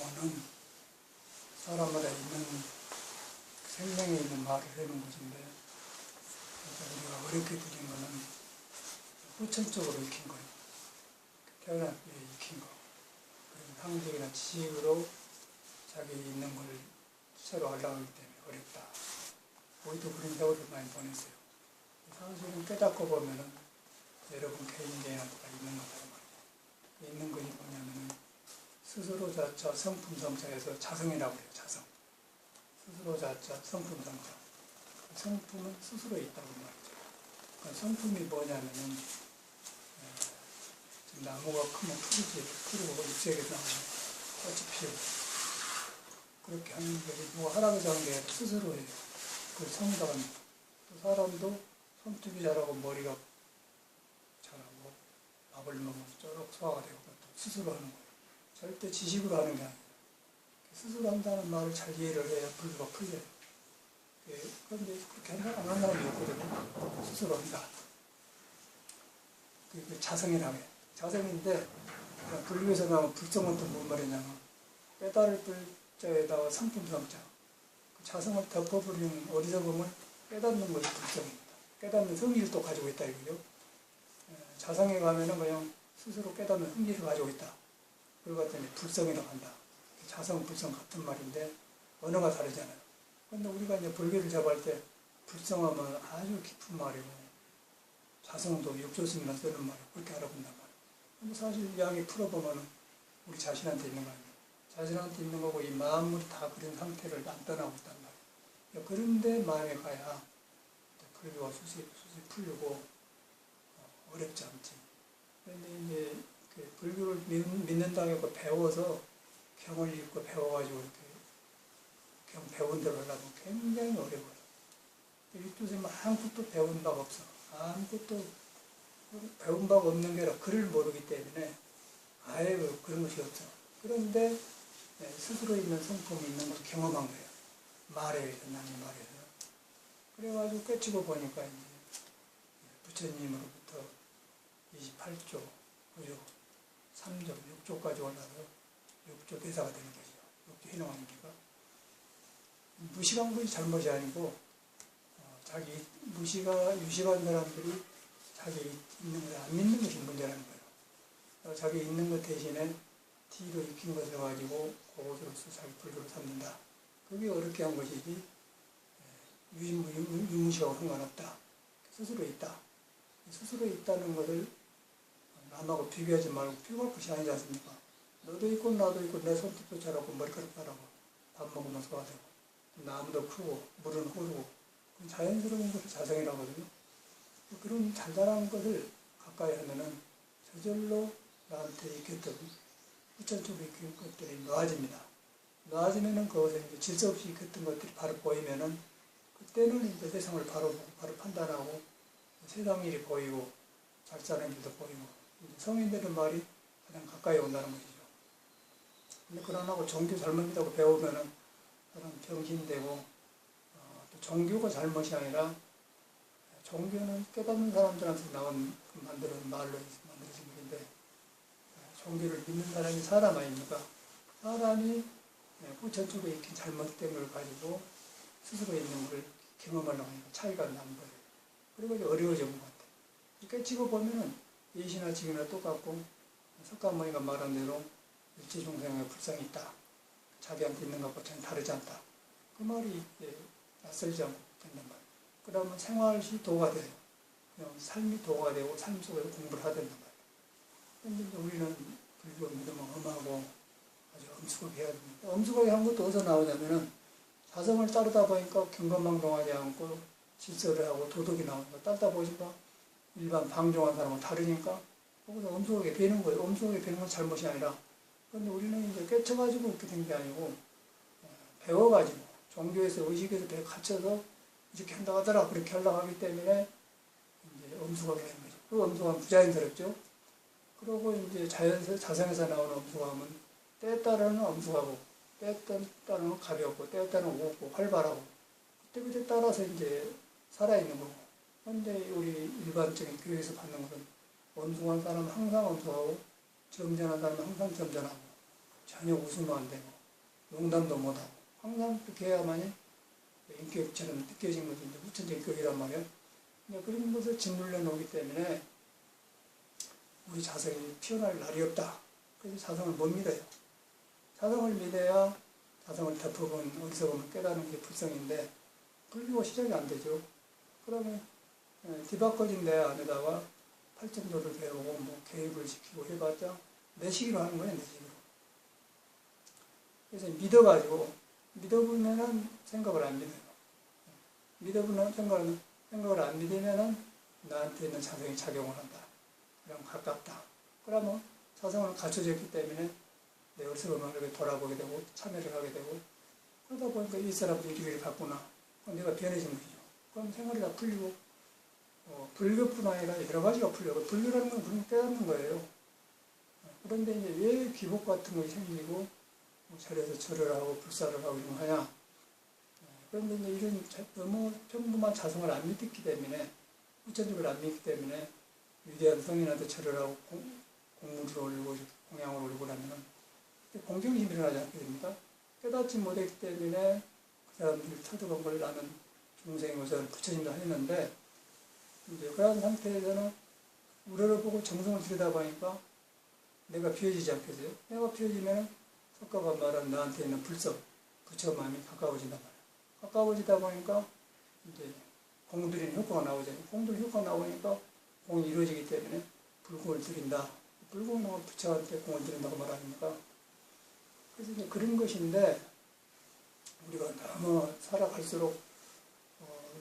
영혼은 사람마다 있는 생명에 있는 말을 하는 것인데, 우리가 어렵게 들린 것은 후천적으로 익힌 거예요. 태어날 때 익힌 거. 그리고 상식이나 지식으로 자기 있는 걸 스스로 알아가기 때문에 어렵다. 우리도 그런 세월을 많이 보냈어요. 상식은 깨닫고 보면은 여러분 개인한테가 있는 거다. 있는 것이 뭐냐면은 스스로 자자 성품성자에서 자성이라고 해요. 자성. 스스로 자자 성품성자. 성품은 스스로 있다고 말이죠. 그러니까 성품이 뭐냐면은 지금 나무가 크면 푸르지. 푸르고 잎새가 나오면 꽃이 피우고 그렇게 하는 게 누가 하라고 하는 게 스스로 해요. 그걸 성장합니다. 또 사람도 손톱이 자라고 머리가 자라고 밥을 먹으면 쪼록 소화가 되고 또 스스로 하는 거예요. 절대 지식으로 하는 게 아니에요. 스스로 한다는 말을 잘 이해를 해야 불교가 풀려요. 그런데 그렇게 안 하는 사람이 없거든요. 스스로 한다. 그게 자성이라고 해요. 자성인데 불교에서 나오는 불성은 또 뭔 말이냐면 깨달을 불자에다가 성품성자. 그 자성을 덮어버리는 어리석음을 깨닫는 것이 불성입니다. 깨닫는 성질을 또 가지고 있다 이거죠. 자성에 가면은 그냥 스스로 깨닫는 흥미를 가지고 있다. 그걸 갖다 불성이라고 한다. 자성, 불성 같은 말인데 언어가 다르잖아요. 그런데 우리가 이제 불교를 접할 때 불성하면 아주 깊은 말이고 자성도 육조스님이나 쓰는 말이고 그렇게 알아본단 말이에요. 근데 사실 이야기 풀어보면 우리 자신한테 있는 거 아니에요. 자신한테 있는 거고 이 마음을 다 그런 상태를 안 떠나고 있단 말이에요. 그런데 마음에 가야 불교가 수시 풀리고 어렵지 않지. 그런데 이제 그 불교를 믿는다고 해서 배워서 경을 읽고 배워가지고 이렇게 경 배운 대로 하려면 굉장히 어려워요. 육조스님 아무것도 배운 바가 없어. 아무것도 배운 바가 없는 게 아니라 글을 모르기 때문에 아예 그런 것이 없어. 그런데 스스로 있는 성품이 있는 걸 경험한 거예요. 말에 의해서, 남의 말에 의해서. 그래가지고 깨치고 보니까 이제 부처님으로부터 28조, 3조, 6조까지 올라서 6조 대사가 되는 거죠. 6조 해놓으니까. 무식한 것이 잘못이 아니고, 자기 유식한 사람들이 자기 있는 걸 안 믿는 것이 문제라는 거예요. 자기 있는 것 대신에 뒤로 익힌 것을 가지고 그것으로서 자기 불교를 삼는다. 그게 어렵게 한 것이지, 유무식하고 상관없다. 스스로 있다. 스스로 있다는 것을 남하고 비교하지 말고 비교할 것이 아니지 않습니까? 너도 있고 나도 있고 내 손톱도 자라고 머리카락 자라고 밥 먹으면 소화되고 나무도 크고 물은 흐르고 자연스러운 것을 자성이라고 하거든요. 그런 자잘한 것을 가까이 하면은 저절로 나한테 익혔던 후천적으로 익힌 것들이 놓아집니다. 놓아지면은 그것에 이제 질서 없이 익혔던 것들이 바로 보이면은 그때는 이제 세상을 바로 보고 바로 판단하고 세상 일이 보이고 잘 사는 일도 보이고 성인들의 말이 가장 가까이 온다는 것이죠. 근데 그러나고 종교 잘못이라고 배우면은 사람 병신되고 또 종교가 잘못이 아니라 종교는 깨닫는 사람들한테 만들어진 말로 만들어진 것인데 종교를 믿는 사람이 사람 아닙니까? 사람이 후천적으로 익힌 잘못된 걸 가지고 스스로 있는 걸 경험하려고 하니까 차이가 나는 거예요. 그리고 이제 어려워진 것 같아요. 깨치고 보면은 예시나 지금이나 똑같고 석가모니가 말한 대로 일체중생의 불상이 있다. 자기한테 있는 것과 전혀 다르지 않다. 그 말이 낯설지 않고 된단 말이에요. 그러면 생활시 도가 돼요. 그냥 삶이 도가 되고 삶 속에서 공부를 하야 된단 말이에요. 그런데 우리는 불교 믿으면 엄하고 아주 엄숙하게 해야 됩니다. 엄숙하게 한 것도 어디서 나오냐면은 자성을 따르다 보니까 경건망동하지 않고 질서를 하고 도덕이 나오니까 따르다 보니까 일반 방종한 사람은 다르니까 거기서 엄숙하게 배는 거예요. 엄숙하게 배는 건 잘못이 아니라 그런데 우리는 이제 깨쳐가지고 그렇게 된 게 아니고 배워가지고 종교에서 의식에서 배에 갇혀서 이렇게 한다고 하더라 그렇게 하려고 하기 때문에 이제 엄숙하게 되는 거죠. 그 엄숙함은 부자연스럽죠. 그리고 이제 자성에서 나오는 엄숙함은 때에 따라는 엄숙하고 때에 따라는 가볍고 때에 따라는 무겁고 활발하고 그때 따라서 이제 살아있는 거고. 그런데 우리 일반적인 교회에서 받는 것은 엄숙한 사람은 항상 엄숙하고 점잖은 사람은 항상 점잖하고 전혀 웃으면 안 되고 농담도 못하고 항상 그렇게 해야만이 인격처럼 느껴진 것이 이제 후천적 인격이란 말이에요. 그런 것을 짓눌려 놓기 때문에 우리 자성이 피어날 날이 없다. 그래서 자성을 못 믿어요. 자성을 믿어야 자성을 덮어본 어디서 보면 깨닫는 게 불성인데 불교가 시작이 안 되죠. 그러면 뒤바꿔진 내 안에다가 팔정도를 배우고 뭐 개입을 시키고 해봤자 내시기로 하는 거예요. 내시기로. 그래서 믿어보면은 생각을 안 믿어요. 믿어보면 생각을 안 믿으면은 나한테 있는 자성이 작용을 한다. 그럼 가깝다. 그러면 자성은 갖춰졌기 때문에 내 어리석음을 돌아보게 되고 참여를 하게 되고 그러다 보니까 이 사람도 이기를 갖구나. 내가 변해진 거죠. 그럼 생활이 다 풀리고 불교뿐 아니라 여러 가지가 풀려고 불교라는 건 그런 깨닫는 거예요. 그런데 이제 왜 기복 같은 것이 생기고 절에서 절을 하고 불사를 하고 이런 거 하냐. 그런데 이제 이런 너무 평범한 자성을 안 믿기 때문에 우천적을 안 믿기 때문에 위대한 성인한테 절을 하고 공물을 올리고 공양을 올리고 나면 공경심이 일어나지 않게 됩니까? 깨닫지 못했기 때문에 그 사람들이 터득한 걸 나는 중생의 것을 부처님도 하였는데 이제 그런 상태에서는 우러러 보고 정성을 들여다보니까 내가 비워지지 않겠어요? 내가 비워지면 석가가 말한 나한테 있는 불성, 부처 마음이 가까워진단 말이에요. 가까워지다 보니까 이제 공들이는 효과가 나오잖아요. 공들 효과가 나오니까 공이 이루어지기 때문에 불공을 드린다. 불공은 부처한테 공을 드린다고 말하니까. 그래서 이제 그런 것인데 우리가 너무 살아갈수록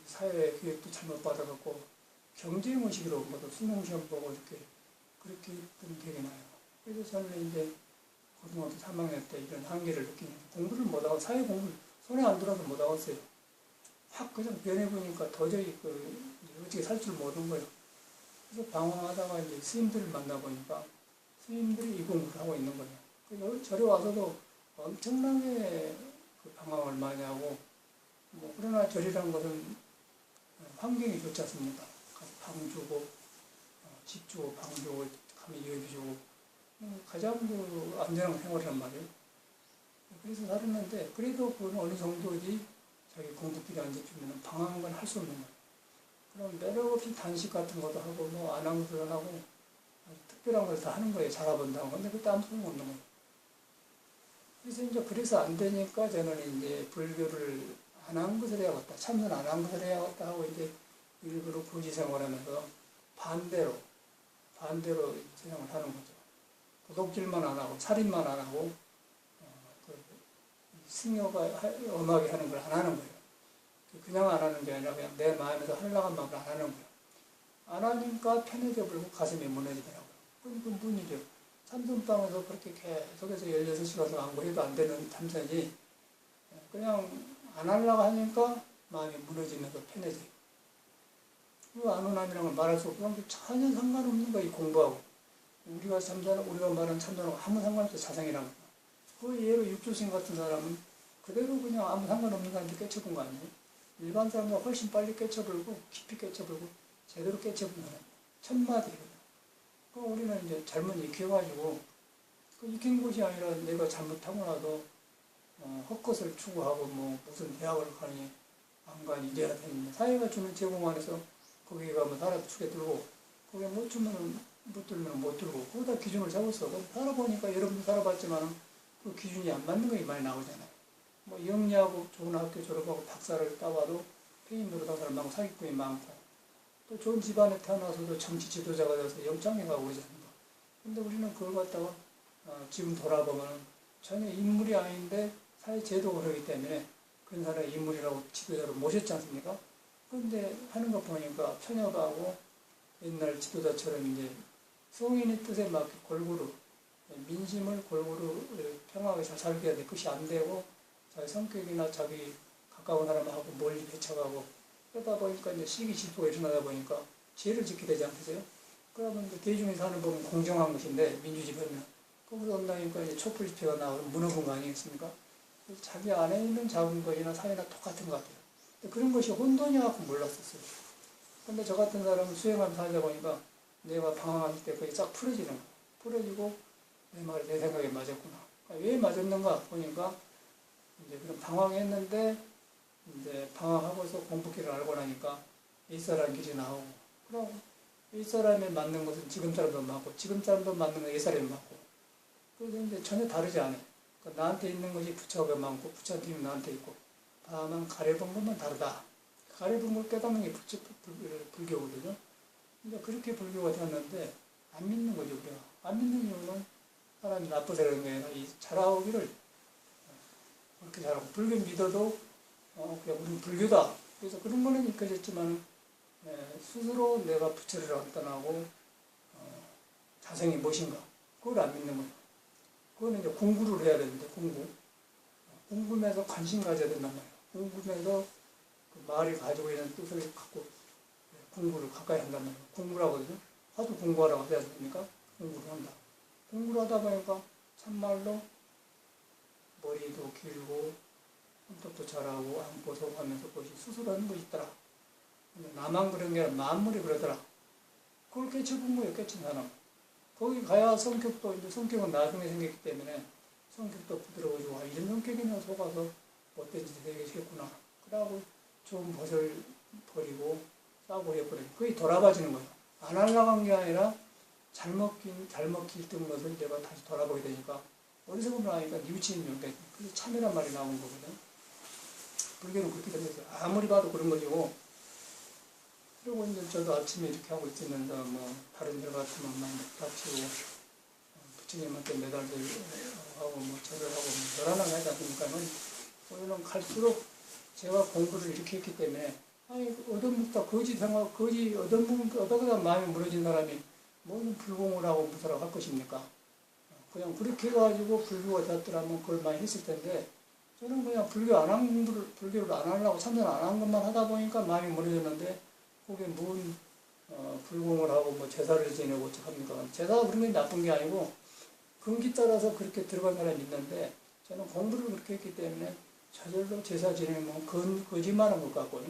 사회 교육도 잘못 받아갖고 경쟁의식으로 모두 수능시험 보고 이렇게 그렇게 했던 기억이 나요. 그래서 저는 이제 고등학교 3학년 때 이런 한계를 느끼는 공부를 못하고 사회 공부를 손에 안 들어서 못하겠어요. 확 그냥 변해보니까 도저히 어떻게 살 줄 모르는 거예요. 그래서 방황하다가 이제 스님들을 만나보니까 스님들이 이 공부를 하고 있는 거예요. 그래서 절에 와서도 엄청나게 그 방황을 많이 하고 그러나 절이라는 것은 환경이 좋지 않습니까? 방 주고 집 주고 방 주고 가면 여비 주고 가장 안전한 생활이란 말이에요. 그래서 살았는데 그래도 그건 어느 정도지 자기 공부길이 안 잡히면 방황한 건 할 수 없는 거예요. 그럼 매력 없이 단식 같은 것도 하고 안항수를 하고 특별한 걸 다 하는 거예요. 자라본다는 건데 그때 아무 소용 없는 거예요. 그래서 안 되니까 저는 이제 불교를 안 한 것을 해야겠다. 참선 안 한 것을 해야겠다 하고 이제 일부러 구지 생활하면서 반대로 생각을 하는 거죠. 도둑질만 안 하고 살인만 안 하고 승려가 엄하게 하는 걸 안 하는 거예요. 그냥 안 하는 게 아니라 그냥 내 마음에서 하려고 한 마음을 안 하는 거예요. 안 하니까 편해져 버리고 가슴이 무너지더라고요. 그건 문이죠. 참선방에서 그렇게 계속해서 16시간 안고해도 안 되는 참선이 그냥 안 하려고 하니까 마음이 무너지면서 편해져요. 그 안온함이라는 걸 말할 수 없고 전혀 상관없는 거예요. 공부하고. 우리가 말하는 참선하고 아무 상관없어. 자성이라는 거. 그 예로 육조스님 같은 사람은 그대로 그냥 아무 상관없는 사람한테 깨쳐본 거 아니에요? 일반 사람보다 훨씬 빨리 깨쳐버리고 깊이 깨쳐버리고 제대로 깨쳐본 사람. 천마디거든요. 우리는 이제 잘못 익혀가지고 익힌 것이 아니라 내가 잘못하고 나도 헛것을 추구하고 무슨 대학을 가니 안 가니 이래야 되는데 사회가 주는 제공 안에서 거기 가면 사람 축에 들고 거기에 못 주면 못 들면 못 들고 거기다 기준을 잡았어. 살아보니까 여러분도 살아봤지만 그 기준이 안 맞는 것이 많이 나오잖아요. 영리하고 좋은 학교 졸업하고 박사를 따와도 페인 노릇한 사람 많고 사기꾼이 많고 또 좋은 집안에 태어나서도 정치 지도자가 돼서 영장에 가고 그러지 않습니까? 근데 우리는 그걸 갖다가 지금 돌아보면 전혀 인물이 아닌데 사회 제도가 그러기 때문에 그런 사람을 인물이라고 지도자로 모셨지 않습니까? 그런데 하는 거 보니까 처녀가고 옛날 지도자처럼 이제 성인의 뜻에 맞게 골고루 민심을 골고루 평화하게 잘 살게 해야 돼. 그것이 안 되고 자기 성격이나 자기 가까운 사람하고 멀리 배쳐가고 그러다 보니까 이제 시기질투가 일어나다 보니까 죄를 짓게 되지 않겠어요? 그러면 이제 대중이 사는 법은 공정한 것인데 민주주의면 거기서 온다니까 이제 촛불 집회가 나오면 무너진 거 아니겠습니까? 자기 안에 있는 작은 것이나 사회나 똑같은 것 같아요. 근데 그런 것이 혼돈이라고 몰랐었어요. 근데 저 같은 사람은 수행하면서 살다 보니까 내가 방황할 때 그게 쫙 풀어지는 거예요. 풀어지고 내 말이 내 생각에 맞았구나. 왜 맞았는가 보니까 이제 그럼 방황했는데 이제 방황하고서 공부길을 알고 나니까 옛사람 길이 나오고 그럼 옛사람에 맞는 것은 지금 사람도 맞고 지금 사람도 맞는 건 옛사람이 맞고 그래서 이제 전혀 다르지 않아요. 그러니까 나한테 있는 것이 부처가 많고 부처한테 있는 나한테 있고 다만 가려본 것만 다르다. 가려본 걸 깨닫는 게 불교거든요. 이제 그렇게 불교가 되었는데 안 믿는 거죠 우리가. 안 믿는 이유는 사람이 나쁘다 그런 게 아니라 이 잘하기를 그렇게 잘하고 불교 믿어도 그냥 우리는 불교다. 그래서 그런 거는 익혀졌지만 스스로 내가 부처를 안 떠나고 자성이 무엇인가 그걸 안 믿는 거예요. 그거는 이제 공부를 해야 되는데 공부면서 관심 가져야 된단 말이에요. 공부면서 그 말이 가지고 있는 뜻을 갖고 공부를 가까이 한단 말이에요. 공부를 하거든요. 하도 공부하라고 해야 됩니까? 공부를 한다. 공부를 하다 보니까 참말로 머리도 길고 손톱도 잘하고 안고 속하면서 그것이 스스로 하는 거 있더라. 나만 그런 게 아니라 만물이 그러더라. 그걸 깨쳐본 거예요. 깨친 사람. 거기 가야 성격도 이제 성격은 나중에 생겼기 때문에 성격도 부드러워지고 이런 성격이나 속아서 못된 짓이 되겠구나. 그러고 좋은 벗을 버리고 싸고 해버려요. 그게 돌아봐지는 거예요. 안 하려고 한 게 아니라 잘못 길든 것을 내가 다시 돌아보게 되니까 어디서 보면 하니까 뉘우치는 용기. 그게 참이란 말이 나온 거거든. 불교는 그렇게 되면서 아무리 봐도 그런 거지고 그리고 이제 저도 아침에 이렇게 하고 있으면서 뭐 다른 일 같으면 막 다치고 부처님한테 매달려 하고 뭐 절을 하고 뭐 절하나 하지 않습니까는 우리는 갈수록 제가 공부를 이렇게 했기 때문에 아니 얻어먹다 거지 생각 거지 얻어가다 마음이 무너진 사람이 뭐는 불공을 하고 무사라고 할 것입니까? 그냥 그렇게 해가지고 불교가 되었더라면 그걸 많이 했을 텐데 저는 그냥 불교를 안 하려고 참선 안 한 것만 하다 보니까 마음이 무너졌는데 그게 뭔 불공을 하고 뭐 제사를 지내고 어떡합니까? 제사가 그런 게 나쁜 게 아니고 근기 따라서 그렇게 들어간 사람이 있는데 저는 공부를 그렇게 했기 때문에 저절로 제사 지내면 거짓말한 것 같고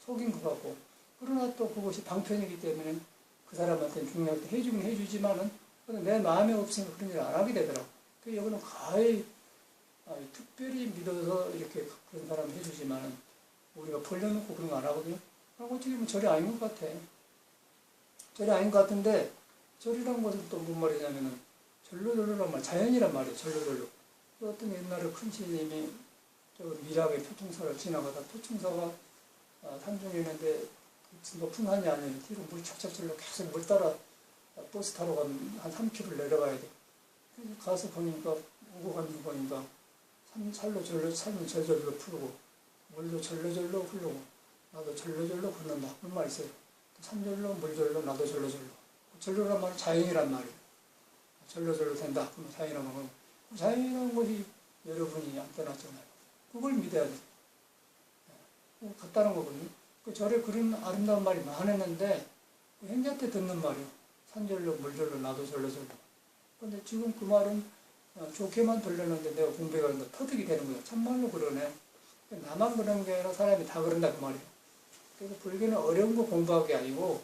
속인 것 같고 그러나 또 그것이 방편이기 때문에 그 사람한테는 중요할 때 해주긴 해주지만은 내 마음에 없으니까 그런 일을 안 하게 되더라고. 그 여기는 거의 특별히 믿어서 이렇게 그런 사람 해주지만은 우리가 벌려놓고 그런 거 안 하거든요. 그럼 어떻게 보면 절이 아닌 것 같아. 절이 아닌 것 같은데 절이란 것은 또 뭔 말이냐면은 절로절로란 말, 자연이란 말이에요. 절로절로. 어떤 옛날에 큰 스님이 저 미락의 표충사를 지나가다 표충사가 산중에 있는데 높은 산이 아니에요. 뒤로 물이 찹찹 절로 계속 물 따라 버스 타러 가면 한 3km 내려가야 돼. 그래서 가서 보니까 오고 가는 거 보니까 산은 절절로 푸르고 물도 절로절로 흐르고 나도 절로절로 걷는다. 그런 말이 있어요. 산절로 물절로 나도 절로절로. 절로란 말은 자연이란 말이에요. 절로절로 된다. 그럼 자연이란 말은 자연이라는 것이 여러분이 안 떠났잖아요. 그걸 믿어야 돼. 같다는 거거든요. 그 절에 그런 아름다운 말이 많았는데 그 행자 때 듣는 말이에요. 산절로 물절로 나도 절로절로. 근데 지금 그 말은 좋게만 들렸는데 내가 공부해가는데 터득이 되는 거예요. 참말로 그러네. 나만 그런 게 아니라 사람이 다 그런다 그 말이에요. 그래서 불교는 어려운 거 공부하는 게 아니고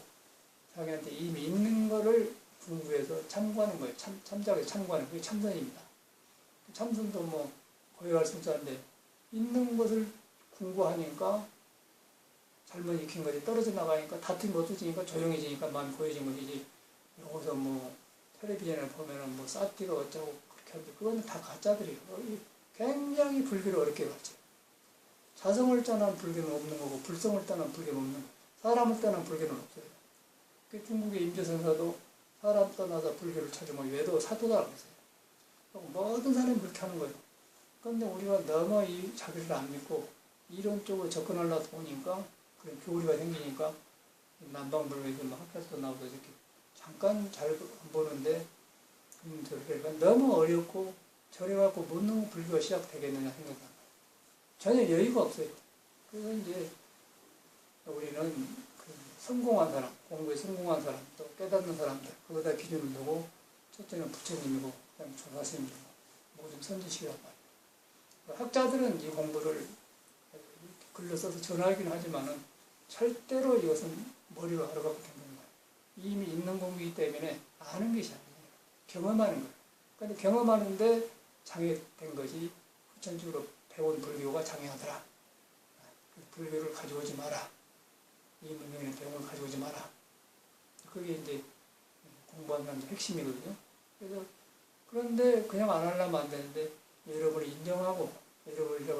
자기한테 이미 있는 거를 공부해서 참고하는 거예요. 참작에 참고하는 그게 참선입니다. 참선도 뭐 고해할 숫자인데 있는 것을 공부하니까 잘못 익힌 것이 떨어져 나가니까 다툼이 없어지니까 조용해지니까 마음이 고해진 것이지. 여기서 뭐 텔레비전을 보면은 뭐 사티가 어쩌고 그렇게 하는데 그거는 다 가짜들이에요. 굉장히 불교를 어렵게 가르쳐요. 자성을 떠난 불교는 없는 거고 불성을 떠난 불교는 없는 거고 사람을 떠난 불교는 없어요. 그 중국의 임재선사도 사람 떠나서 불교를 찾으면 외도 사도다라고 했어요. 모든 사람이 그렇게 하는 거예요. 그런데 우리가 너무 이 자기를 안 믿고 이런 쪽으로 접근하려다 보니까 그런 교리가 생기니까 남방불교에서 막 학교에서 나오고 이렇게 잠깐 잘 안 보는데 그러니까 너무 어렵고 저래갖고 못 너무 불교가 시작되겠느냐 생각합니다. 전혀 여유가 없어요. 그래서 이제 우리는 그 성공한 사람, 공부에 성공한 사람, 또 깨닫는 사람들, 그거다 기준을 두고 첫째는 부처님이고, 그 다음에 조사스님이고, 모든 선지식이란 말이에요. 학자들은 이 공부를 글로 써서 전하기는 하지만은 절대로 이것은 머리로 알아갖고 되는 거예요. 이미 있는 공부이기 때문에 아는 것이 아니에요. 경험하는 거예요. 그런데 경험하는데 장애된 것이 후천적으로 배운 불교가 장애하더라. 불교를 가져오지 마라. 이 문명에는 배운 걸 가져오지 마라. 그게 이제 공부하는 핵심이거든요. 그래서 그런데 그냥 안 하려면 안 되는데 여러분을 인정하고 여러분이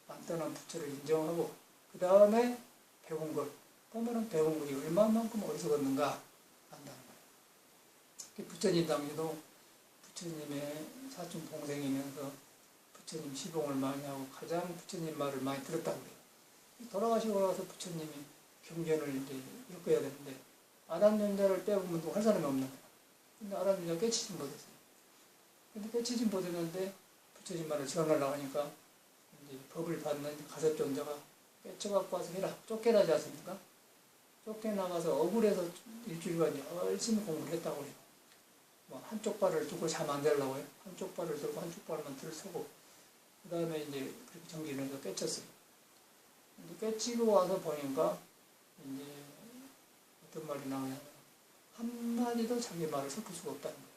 안 떠난 부처를 인정하고 그 다음에 배운 걸 보면은 배운 것이 얼마만큼 어리석었는가 안다는 거예요. 부처님 당시도 부처님의 사촌 동생이면서 부처님 시봉을 많이 하고 가장 부처님 말을 많이 들었다고 그래요. 돌아가시고 나서 부처님이 경전을 이제 엮어야 되는데 아란연자를 빼보면 할 사람이 없는 거예요. 근데 아란연자가 깨치지 못했어요. 근데 깨치지 못했는데 부처님 말을 전하려고 하니까 이제 법을 받는 가섭존자가 깨쳐갖고 와서 해라. 쫓겨나지 않습니까? 쫓겨나가서 억울해서 일주일간 열심히 공부를 했다고 해요. 뭐 한쪽 발을 두고 잠 안 자려고 해요. 한쪽 발을 들고 한쪽 발만 들서고 그 다음에 이제 그렇게 정리를 해서 깨쳤어요. 근데 깨치고 와서 보니까 이제 어떤 말이 나오냐면 한마디도 자기 말을 섞을 수가 없다는 거예요.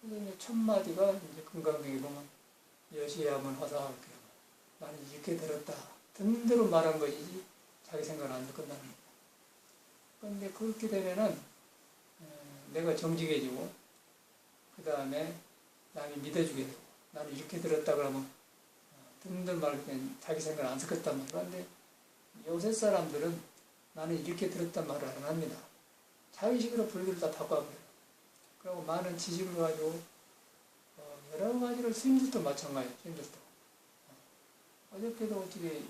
그래서 이제 첫 마디가 이제 금강경에 보면 여시야문 화사할게요. 나는 이렇게 들었다. 듣는 대로 말한 것이지 자기 생각을 안 듣는다는 거예요. 그런데 그렇게 되면은 내가 정직해지고 그 다음에 남이 믿어주게 되고 나는 이렇게 들었다 그러면 듣는 대로 말할 때는 자기 생각을 안 섞었단 말이에요. 그런데 요새 사람들은 나는 이렇게 들었단 말을 안 합니다. 자기식으로 불교를 다 바꿔버려요. 그리고 많은 지식을 가지고 여러 가지를 스님들도 마찬가지예요. 스님들도. 어저께도 어떻게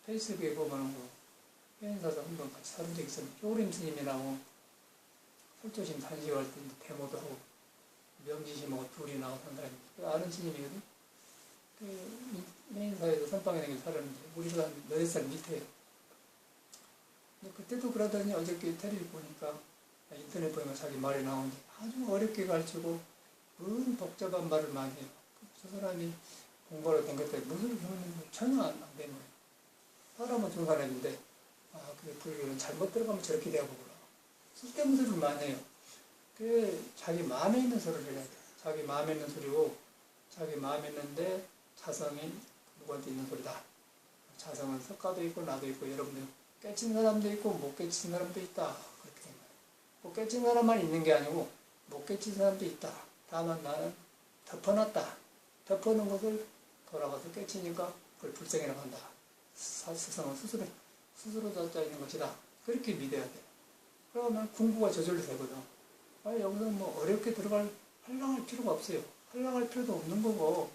페이스북에 보면 회인사도 한번 같이 사는 적이 있었는데 쪼그림 스님이라고 설조심 단식할 때 데모도 하고 명지심하고 둘이 나와서 한 사람이 아는 스님이거든. 그 회인사에서 선방에 내게 살았는데 우리보다 한 8살 밑에요. 근데 그때도 그러더니 어저께 텔레비 보니까 인터넷 보면 자기 말이 나오는데 아주 어렵게 가르치고 은 복잡한 말을 많이 해요. 저 사람이 공부하러 댕겼더니 무슨 경험이 전혀 안 된 거예요. 사람은 좋은 사람인데 그 불교는 잘못 들어가면 저렇게 되어보구나. 쓸데없는 소리를 많이 해요. 그 자기 마음에 있는 소리를 해야 돼요. 자기 마음에 있는 소리고 자기 마음에 있는데 자성이 누구한테 있는 소리다. 자성은 석가도 있고 나도 있고 여러분들 깨친 사람도 있고 못 깨친 사람도 있다. 그렇게 된 거예요. 못 깨친 사람만 있는 게 아니고 못 깨친 사람도 있다. 다만 나는 덮어놨다. 덮어놓은 것을 돌아가서 깨치니까 그걸 불생이라고 한다. 세상은 스스로 닫혀 있는 것이다. 그렇게 믿어야 돼요. 그러면 공부가 저절로 되거든. 여기서 뭐 어렵게 한량할 필요가 없어요. 한량할 필요도 없는 거고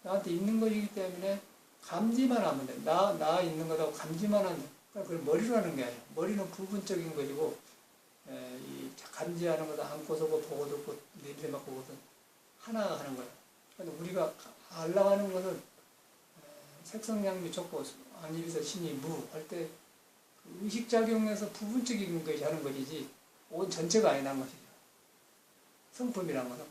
나한테 있는 것이기 때문에 감지만 하면 돼. 나 있는 거라고 감지만 하면 돼. 그걸 머리로 하는 게 아니에요. 머리는 부분적인 것이고 이 감지하는 것도 안고 서고 보고 듣고 냄새 맡고 거든 하나 하는 거예요. 근데 우리가 알라고 하는 것은 색성양미 촉고 안입에서 신이 무 할 때 의식작용에서 부분적인 것이 하는 것이지 온 전체가 아니라는 것이죠. 성품이란 것은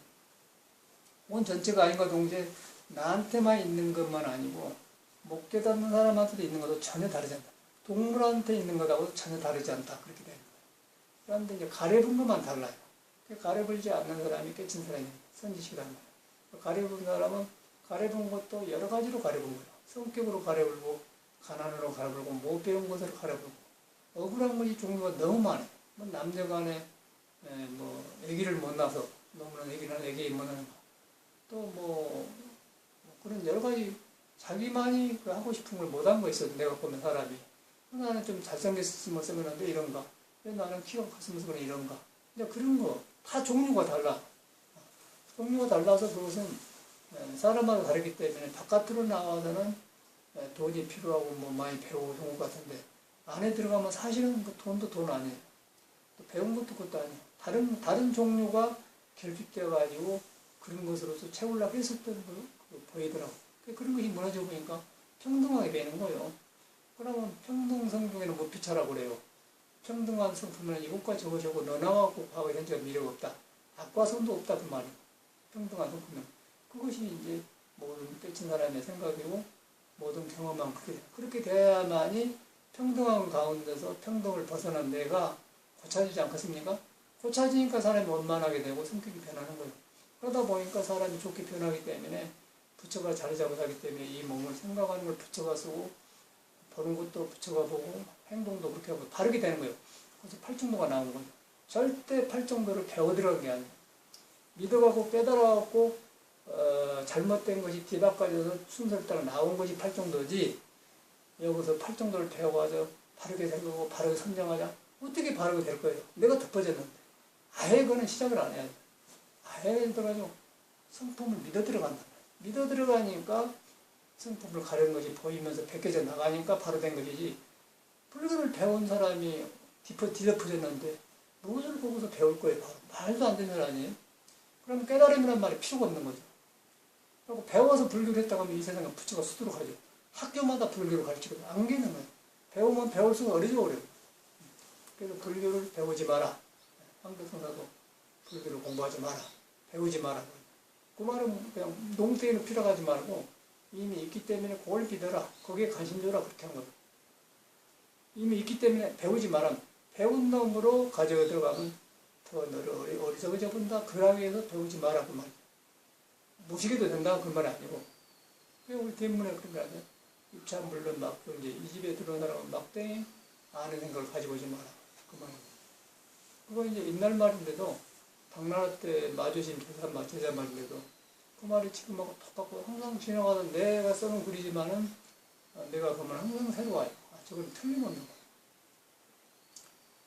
온 전체가 아닌과 동시에 나한테만 있는 것만 아니고 못 깨닫는 사람한테도 있는 것도 전혀 다르지 않다. 동물한테 있는 것하고 전혀 다르지 않다. 그렇게 되는 거예요. 그런데 이제 가래분 것만 달라요. 가래불지 않는 사람이 깨친 사람이 선지식이라는 거예요. 가래분 사람은 가래분 것도 여러 가지로 가래분 거예요. 성격으로 가래불고 가난으로 가래불고 못 배운 것으로 가래불고 억울한 것이 종류가 너무 많아요. 뭐 남녀간에 뭐 아기를 못 낳아서 너무나 아기 못 낳는 거. 또 뭐 그런 여러 가지 자기만이 하고 싶은 걸 못한 거 있어요. 내가 보면 사람이 나는 좀 잘생겼으면 쓰면 이런가. 나는 키가 컸으면 쓰면 이런가. 이제 그런 거 다 종류가 달라. 종류가 달라서 그것은 사람마다 다르기 때문에 바깥으로 나와서는 돈이 필요하고 뭐 많이 배우고 좋은 것 같은데 안에 들어가면 사실은 그 돈도 돈 아니에요. 또 배운 것도 그것도 아니에요. 다른 종류가 결핍되어 가지고 그런 것으로서 채우려고 했을 때 보이더라고. 그런 것이 무너져 보니까 평등하게 되는 거예요. 그러면 평등성 중에는 뭐 비차라고 그래요. 평등한 성품은 이것과 저것이고 너나하고 과거 현재가 미래가 없다. 악과 선도 없다 그 말이에요. 평등한 성품은. 그것이 이제 모든 깨친 사람의 생각이고 모든 경험만 그렇게 돼야만이 평등한 가운데서 평등을 벗어난 내가 고쳐지지 않겠습니까? 고쳐지니까 사람이 원만하게 되고 성격이 변하는 거예요. 그러다 보니까 사람이 좋게 변하기 때문에 부처가 자리 잡아서 하기 때문에 이 몸을 생각하는 걸 부처가 쓰고 보는 것도 부처가 보고 행동도 그렇게 하고 다르게 되는 거예요. 그래서 팔정도가 나온 거죠. 절대 팔정도를 배워 들어간 게 아니에요. 믿어가고 깨달아갖고 잘못된 것이 뒤바꿔져서 순서를 따라 나온 것이 팔정도지, 여기서 팔정도를 배워가지고 바르게 생각하고 바르게 선정하자. 어떻게 바르게 될 거예요? 내가 덮어졌는데. 아예 그거는 시작을 안 해야 돼. 아예 들어가지고 성품을 믿어 들어간다. 믿어 들어가니까 성품을 가려는 것이 보이면서 벗겨져 나가니까 바로 된 것이지, 불교를 배운 사람이 뒤덮어졌는데 무엇을 보고서 배울 거예요? 바로. 말도 안 되는 일 아니에요? 그럼 깨달음이란 말이 필요가 없는 거죠. 그리고 배워서 불교를 했다고 하면 이 세상에 부처가 수두룩 하죠. 학교마다 불교를 가르치고 안기는 거예요. 배우면 배울수록 어리죠, 어려워. 그래서 불교를 배우지 마라. 황도성사도 불교를 공부하지 마라. 배우지 마라. 그 말은 그냥 농땡이로 필요하지 말고 이미 있기 때문에 그걸 믿어라. 거기에 관심 줘라. 그렇게 한 거예요. 이미 있기 때문에 배우지 마라. 배운 놈으로 가져가 들어가면 더 너를 어리석어져 본다. 그러기 위해서 배우지 마라. 그 말이에요. 무식해도 된다. 그 말이 아니고. 그냥 우리 대문에 그런 거 아니에요. 입찬물론 막고 이제 이 집에 들어온 사람은 막땡이 아는 생각을 가지고 오지 마라. 그 말이에요. 그거 이제 옛날 말인데도 당나라 때 마주신 제자 말인데도 그 말이 지금하고 똑같고 항상 지나가던 내가 써놓은 글이지만은 내가 보면 항상 새로워요. 저건 틀림없는 거예요.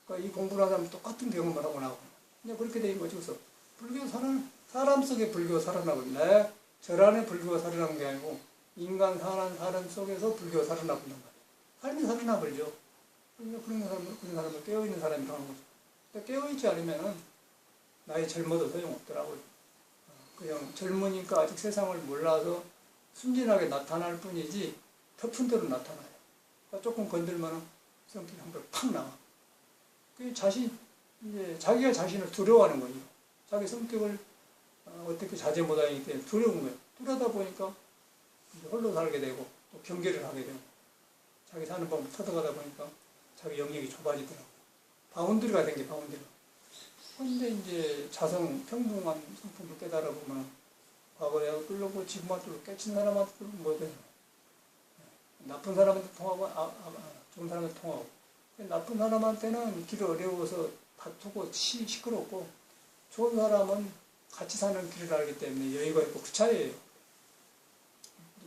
그러니까 이 공부를 하면 똑같은 경험을 하고 나오고 그냥 그렇게 된 거지. 그래서 불교 사람 속에 불교가 살아나고 내 절 안에 불교가 살아나는 게 아니고 인간 사람 속에서 불교가 살아나고 있는 거예요. 삶이 살아나버리죠. 그런 사람을 깨어있는 사람이라고 하는 거죠. 근데 깨어있지 않으면 나이 젊어도 소용없더라고요. 그냥 젊으니까 아직 세상을 몰라서 순진하게 나타날 뿐이지 덮은 대로 나타나요. 그러니까 조금 건들면 성격이 한번 팍 나와. 이제 자기가 자신을 두려워하는 거죠. 자기 성격을 어떻게 자제 못하기 때문에 두려운 거예요. 두려다 보니까 홀로 살게 되고 또 경계를 하게 되고 자기 사는 방법 터득하다 보니까 자기 영역이 좁아지더라고요. 바운드리가 된 게 바운드리. 그런데 이제 자성 평등한 성품을 깨달아 보면 과거에 끌려고 지금만 뚫고 깨친 사람한테 끌고 뭐 돼요. 나쁜 사람한테 통하고 좋은 사람한테 통하고 나쁜 사람한테는 길이 어려워서 다투고 시끄럽고 좋은 사람은 같이 사는 길을 알기 때문에 여유가 있고 그 차이예요.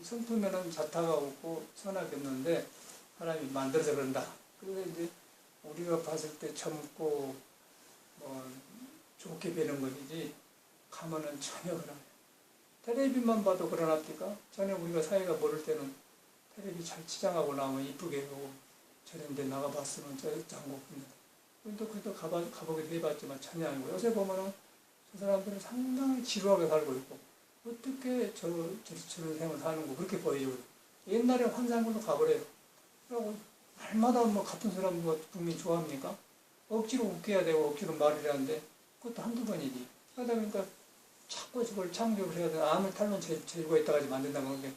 성품에는 자타가 없고 선악이 없는데 사람이 만들어서 그런다. 그래서 이제 우리가 봤을 때 젊고 좋게 되는 것이지 가면은 전혀 그러네. 텔레비만 봐도 그러나니까 전에 우리가 사회가 모를 때는 텔레비 잘 치장하고 나오면 이쁘게 하고 저런 데 나가봤으면 저 장곡입니다. 그래도 가보기도 해봤지만 전혀 아니고 요새 보면은 저 사람들은 상당히 지루하게 살고 있고 어떻게 저런 생을 사는 거 그렇게 보여요. 옛날에 환상으로 가버려요. 그리고 날마다 뭐 같은 사람 국민이 좋아합니까? 억지로 웃겨야 되고 억지로 말을 해야 하는데 그것도 한두 번이지. 그러다 보니까 자꾸 저걸 창조를 해야 되나 암을 탈론 재주가 있다가지 만든다는 건데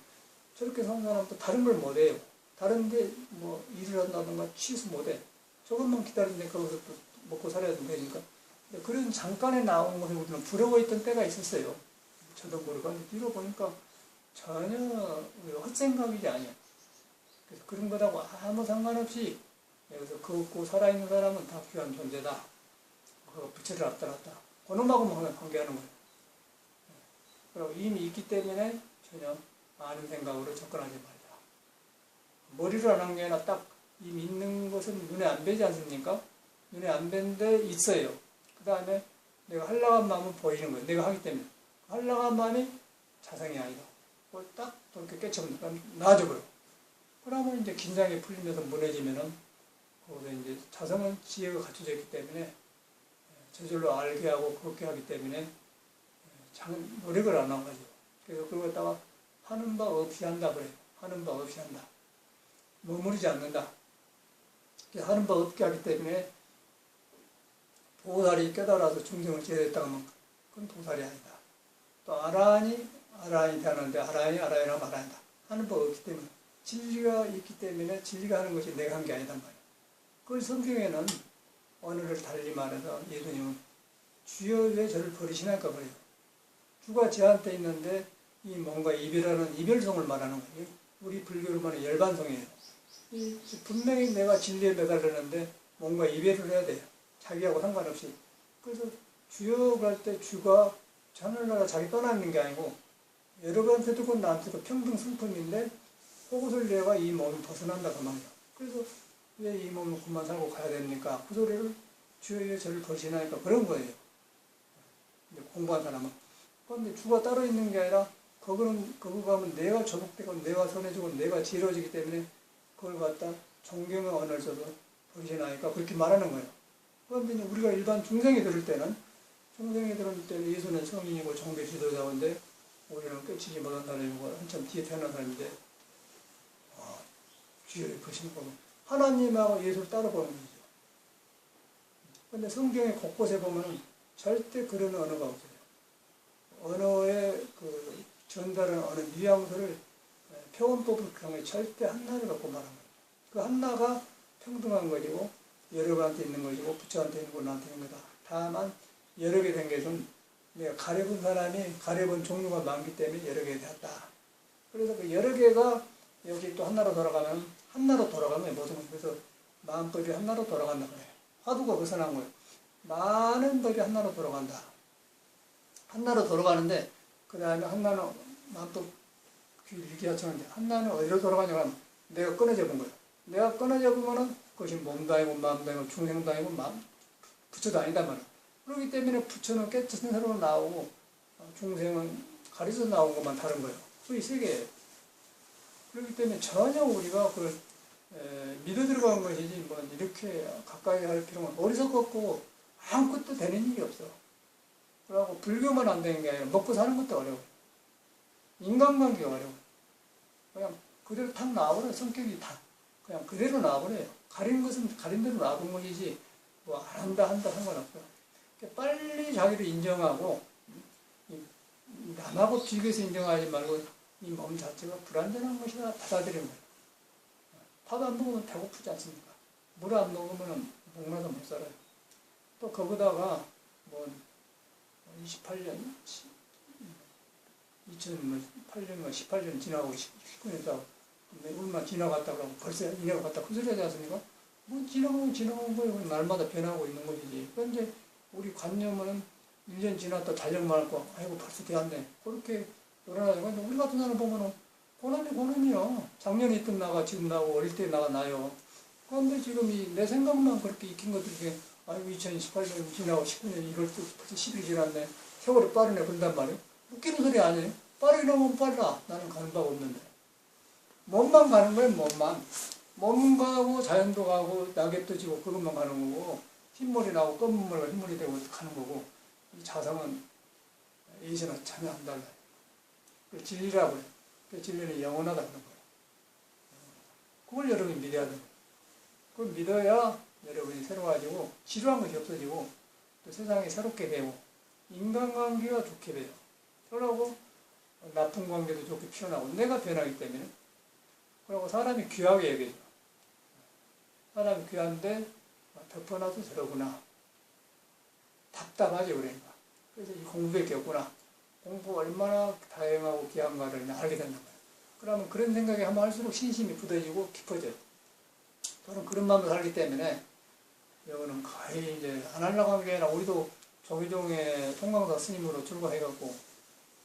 저렇게 사는 사람도 다른 걸 못해요. 다른데 뭐 일을 한다든가 취수 못해. 조금만 기다리는데 거기서 또 먹고 살아야 되니까. 그런 잠깐에 나온 것에 우리는 부러워했던 때가 있었어요. 저도 모르고 뒤로 보니까 전혀 헛생각이지 아니야. 그래서 그런 거하고 아무 상관없이 여기서 걷고 살아있는 사람은 다 귀한 존재다. 그 부처를 앞다랐다. 그놈하고만 관계하는 거예요. 그리고 이미 있기 때문에 전혀 아는 생각으로 접근하지 말자. 머리를 안 한 게 아니라 딱 이미 있는 것은 눈에 안 뵈지 않습니까? 눈에 안 뵈는데 있어요. 그 다음에 내가 하려고 한 마음은 보이는 거예요. 내가 하기 때문에. 하려고 한 마음이 자성이 아니다. 그걸 딱 그렇게 깨쳐버리니까 나아져버려. 그러면 이제 긴장이 풀리면서 무너지면은 거기서 이제 자성은 지혜가 갖춰져 있기 때문에 저절로 알게 하고 그렇게 하기 때문에 노력을 안 한 거죠. 그래서 그걸 갖다가 하는 바 없이 한다 그래요. 하는 바 없이 한다. 머무르지 않는다. 하는 바 없게 하기 때문에 도살이 깨달아서 중생을 제대했다 하면 그건 도살이 아니다. 또 아라한이 되는데 아라한이라면 아라한이다. 하는 바 없기 때문에 진리가 있기 때문에 진리가 하는 것이 내가 한 게 아니단 말이에요. 그 성경에는 언어를 달리 말해서 예수님은 주여 왜 저를 버리시나니까 그래요. 주가 저한테 있는데 이 뭔가 이별하는 이별성을 말하는 거예요. 우리 불교로 말하는 열반성이에요. 분명히 내가 진리에 매달렸는데 뭔가 이별을 해야 돼요. 자기하고 상관없이. 그래서 주여 갈 때 주가 하늘나라 자기 떠나는 게 아니고 여러분한테도 그 나한테도 평등 슬픔인데 그것을 내가 이 몸을 벗어난다 그 말이야. 그래서 왜 이 몸을 그만 살고 가야 됩니까? 그 소리를 주여 저를 벗어나니까 그런 거예요. 공부한 사람은. 그런데 주가 따로 있는 게 아니라 거기 가면 내가 저복되고 내가 손해주고 내가 지러지기 때문에 그걸 갖다 존경의 언어를 써서 벗어나니까 그렇게 말하는 거예요. 그런데 우리가 일반 중생이 들을 때는 예수는 성인이고 정배 지도자인데 우리는 깨치지 못한 사람이고 한참 뒤에 태어난 사람인데 주여를 보시는 거고 하나님하고 예수를 따로 보는 거죠. 그런데 성경의 곳곳에 보면 절대 그런 언어가 없어요. 언어의 그 전달하는 어느 뉘앙스를 표현법을 경우에 절대 한나를 갖고 말하는 거예요. 그 한나가 평등한 것이고 여러분한테 있는 것이고 부처한테 있는 거 나한테 있는 거다. 다만 여러 개 된 것은 내가 가려본 사람이 가려본 종류가 많기 때문에 여러 개 되었다. 그래서 그 여러 개가 여기 또 한나로 돌아가면 한나로 돌아가는 거예요. 모든 것. 그래서 마음법이 한나로 돌아간다 그래요. 화두가 벗어난 거예요. 많은 법이 한나로 돌아간다. 한나로 돌아가는데 그 다음에 한나는 마음법 일기하청인데 한나는 어디로 돌아가냐고 하면 내가 끊어져 본 거예요. 내가 끊어져 보면은 그것이 몸도 아니고 마음도 아니고 중생도 아니고 부처도 아니단 말이에요. 그렇기 때문에 부처는 깨끗한 새로 나오고 중생은 가리져 나온 것만 다른 거예요. 그게 세계예요. 그렇기 때문에 전혀 우리가 그걸 믿어 들어간 것이지 뭐 이렇게 가까이 할 필요는 어리석었고 아무것도 되는 일이 없어. 그러고 불교만 안 되는 게 아니라 먹고 사는 것도 어려워. 인간관계가 어려워. 그냥 그대로 탁 나와버려요. 성격이 다. 그냥 그대로 나와버려요. 가린 것은 가린 대로 놔둔 것이지 뭐 안 한다 상관없어요. 빨리 자기를 인정하고 남하고 비교해서 인정하지 말고 이 몸 자체가 불완전한 것이다 받아들이는 거예요. 밥 안 먹으면 배고프지 않습니까? 물 안 먹으면 목마서 못 살아요. 또 거기다가 뭐 28년 2008년 18년 지나고 19년 지나고 얼마 지나갔다고 하고 벌써 2년 갔다 그 소리 하지 않습니까? 뭐 지나온 거예요. 날마다 변하고 있는 것이지. 그런데 우리 관념은 1년 지났다 달력만 할거 아이고 벌써 되었네. 그렇게 일어나죠. 근데 우리 같은 사람 보면은 고놈이요. 작년에 있던 나가 지금 나고 어릴 때 나가 나요. 그런데 지금 내 생각만 그렇게 익힌 것들이 아이고 2018년 지나고 19년 이럴 때 벌써 10일 지났네. 세월이 빠르네 그런단 말이에요. 웃기는 소리 아니에요. 빠르긴 하면 빨라. 나는 가는 바가 없는데. 몸만 가는 거예요. 몸 가고 자연도 가고 낙엽도 지고 그것만 가는 거고 흰물이 나고 검은 물과 흰물이 되고 가는 거고 이 자성은 예전과 전혀 안 달라요. 그 진리라고 해요. 그 진리는 영원하다는 거예요. 그걸 여러분이 믿어야 돼요. 그걸 믿어야 여러분이 새로워지고 지루한 것이 없어지고 또 세상이 새롭게 되고 인간관계가 좋게 돼요. 그러고 나쁜 관계도 좋게 피어나고 내가 변하기 때문에 그리고 사람이 귀하게 여겨져. 사람이 귀한데 덮어놔도 저러구나. 답답하지 그러니까. 그래서 이 공부밖에 없구나. 공부 얼마나 다양하고 귀한가를 알게 된단 말이에요. 그러면 그런 생각이 하면 할수록 신심이 굳어지고 깊어져요. 저는 그런 마음으로 살기 때문에 이거는 거의 이제 안 하려고 한 게 아니라 우리도 조기종의 통광사 스님으로 출가해갖고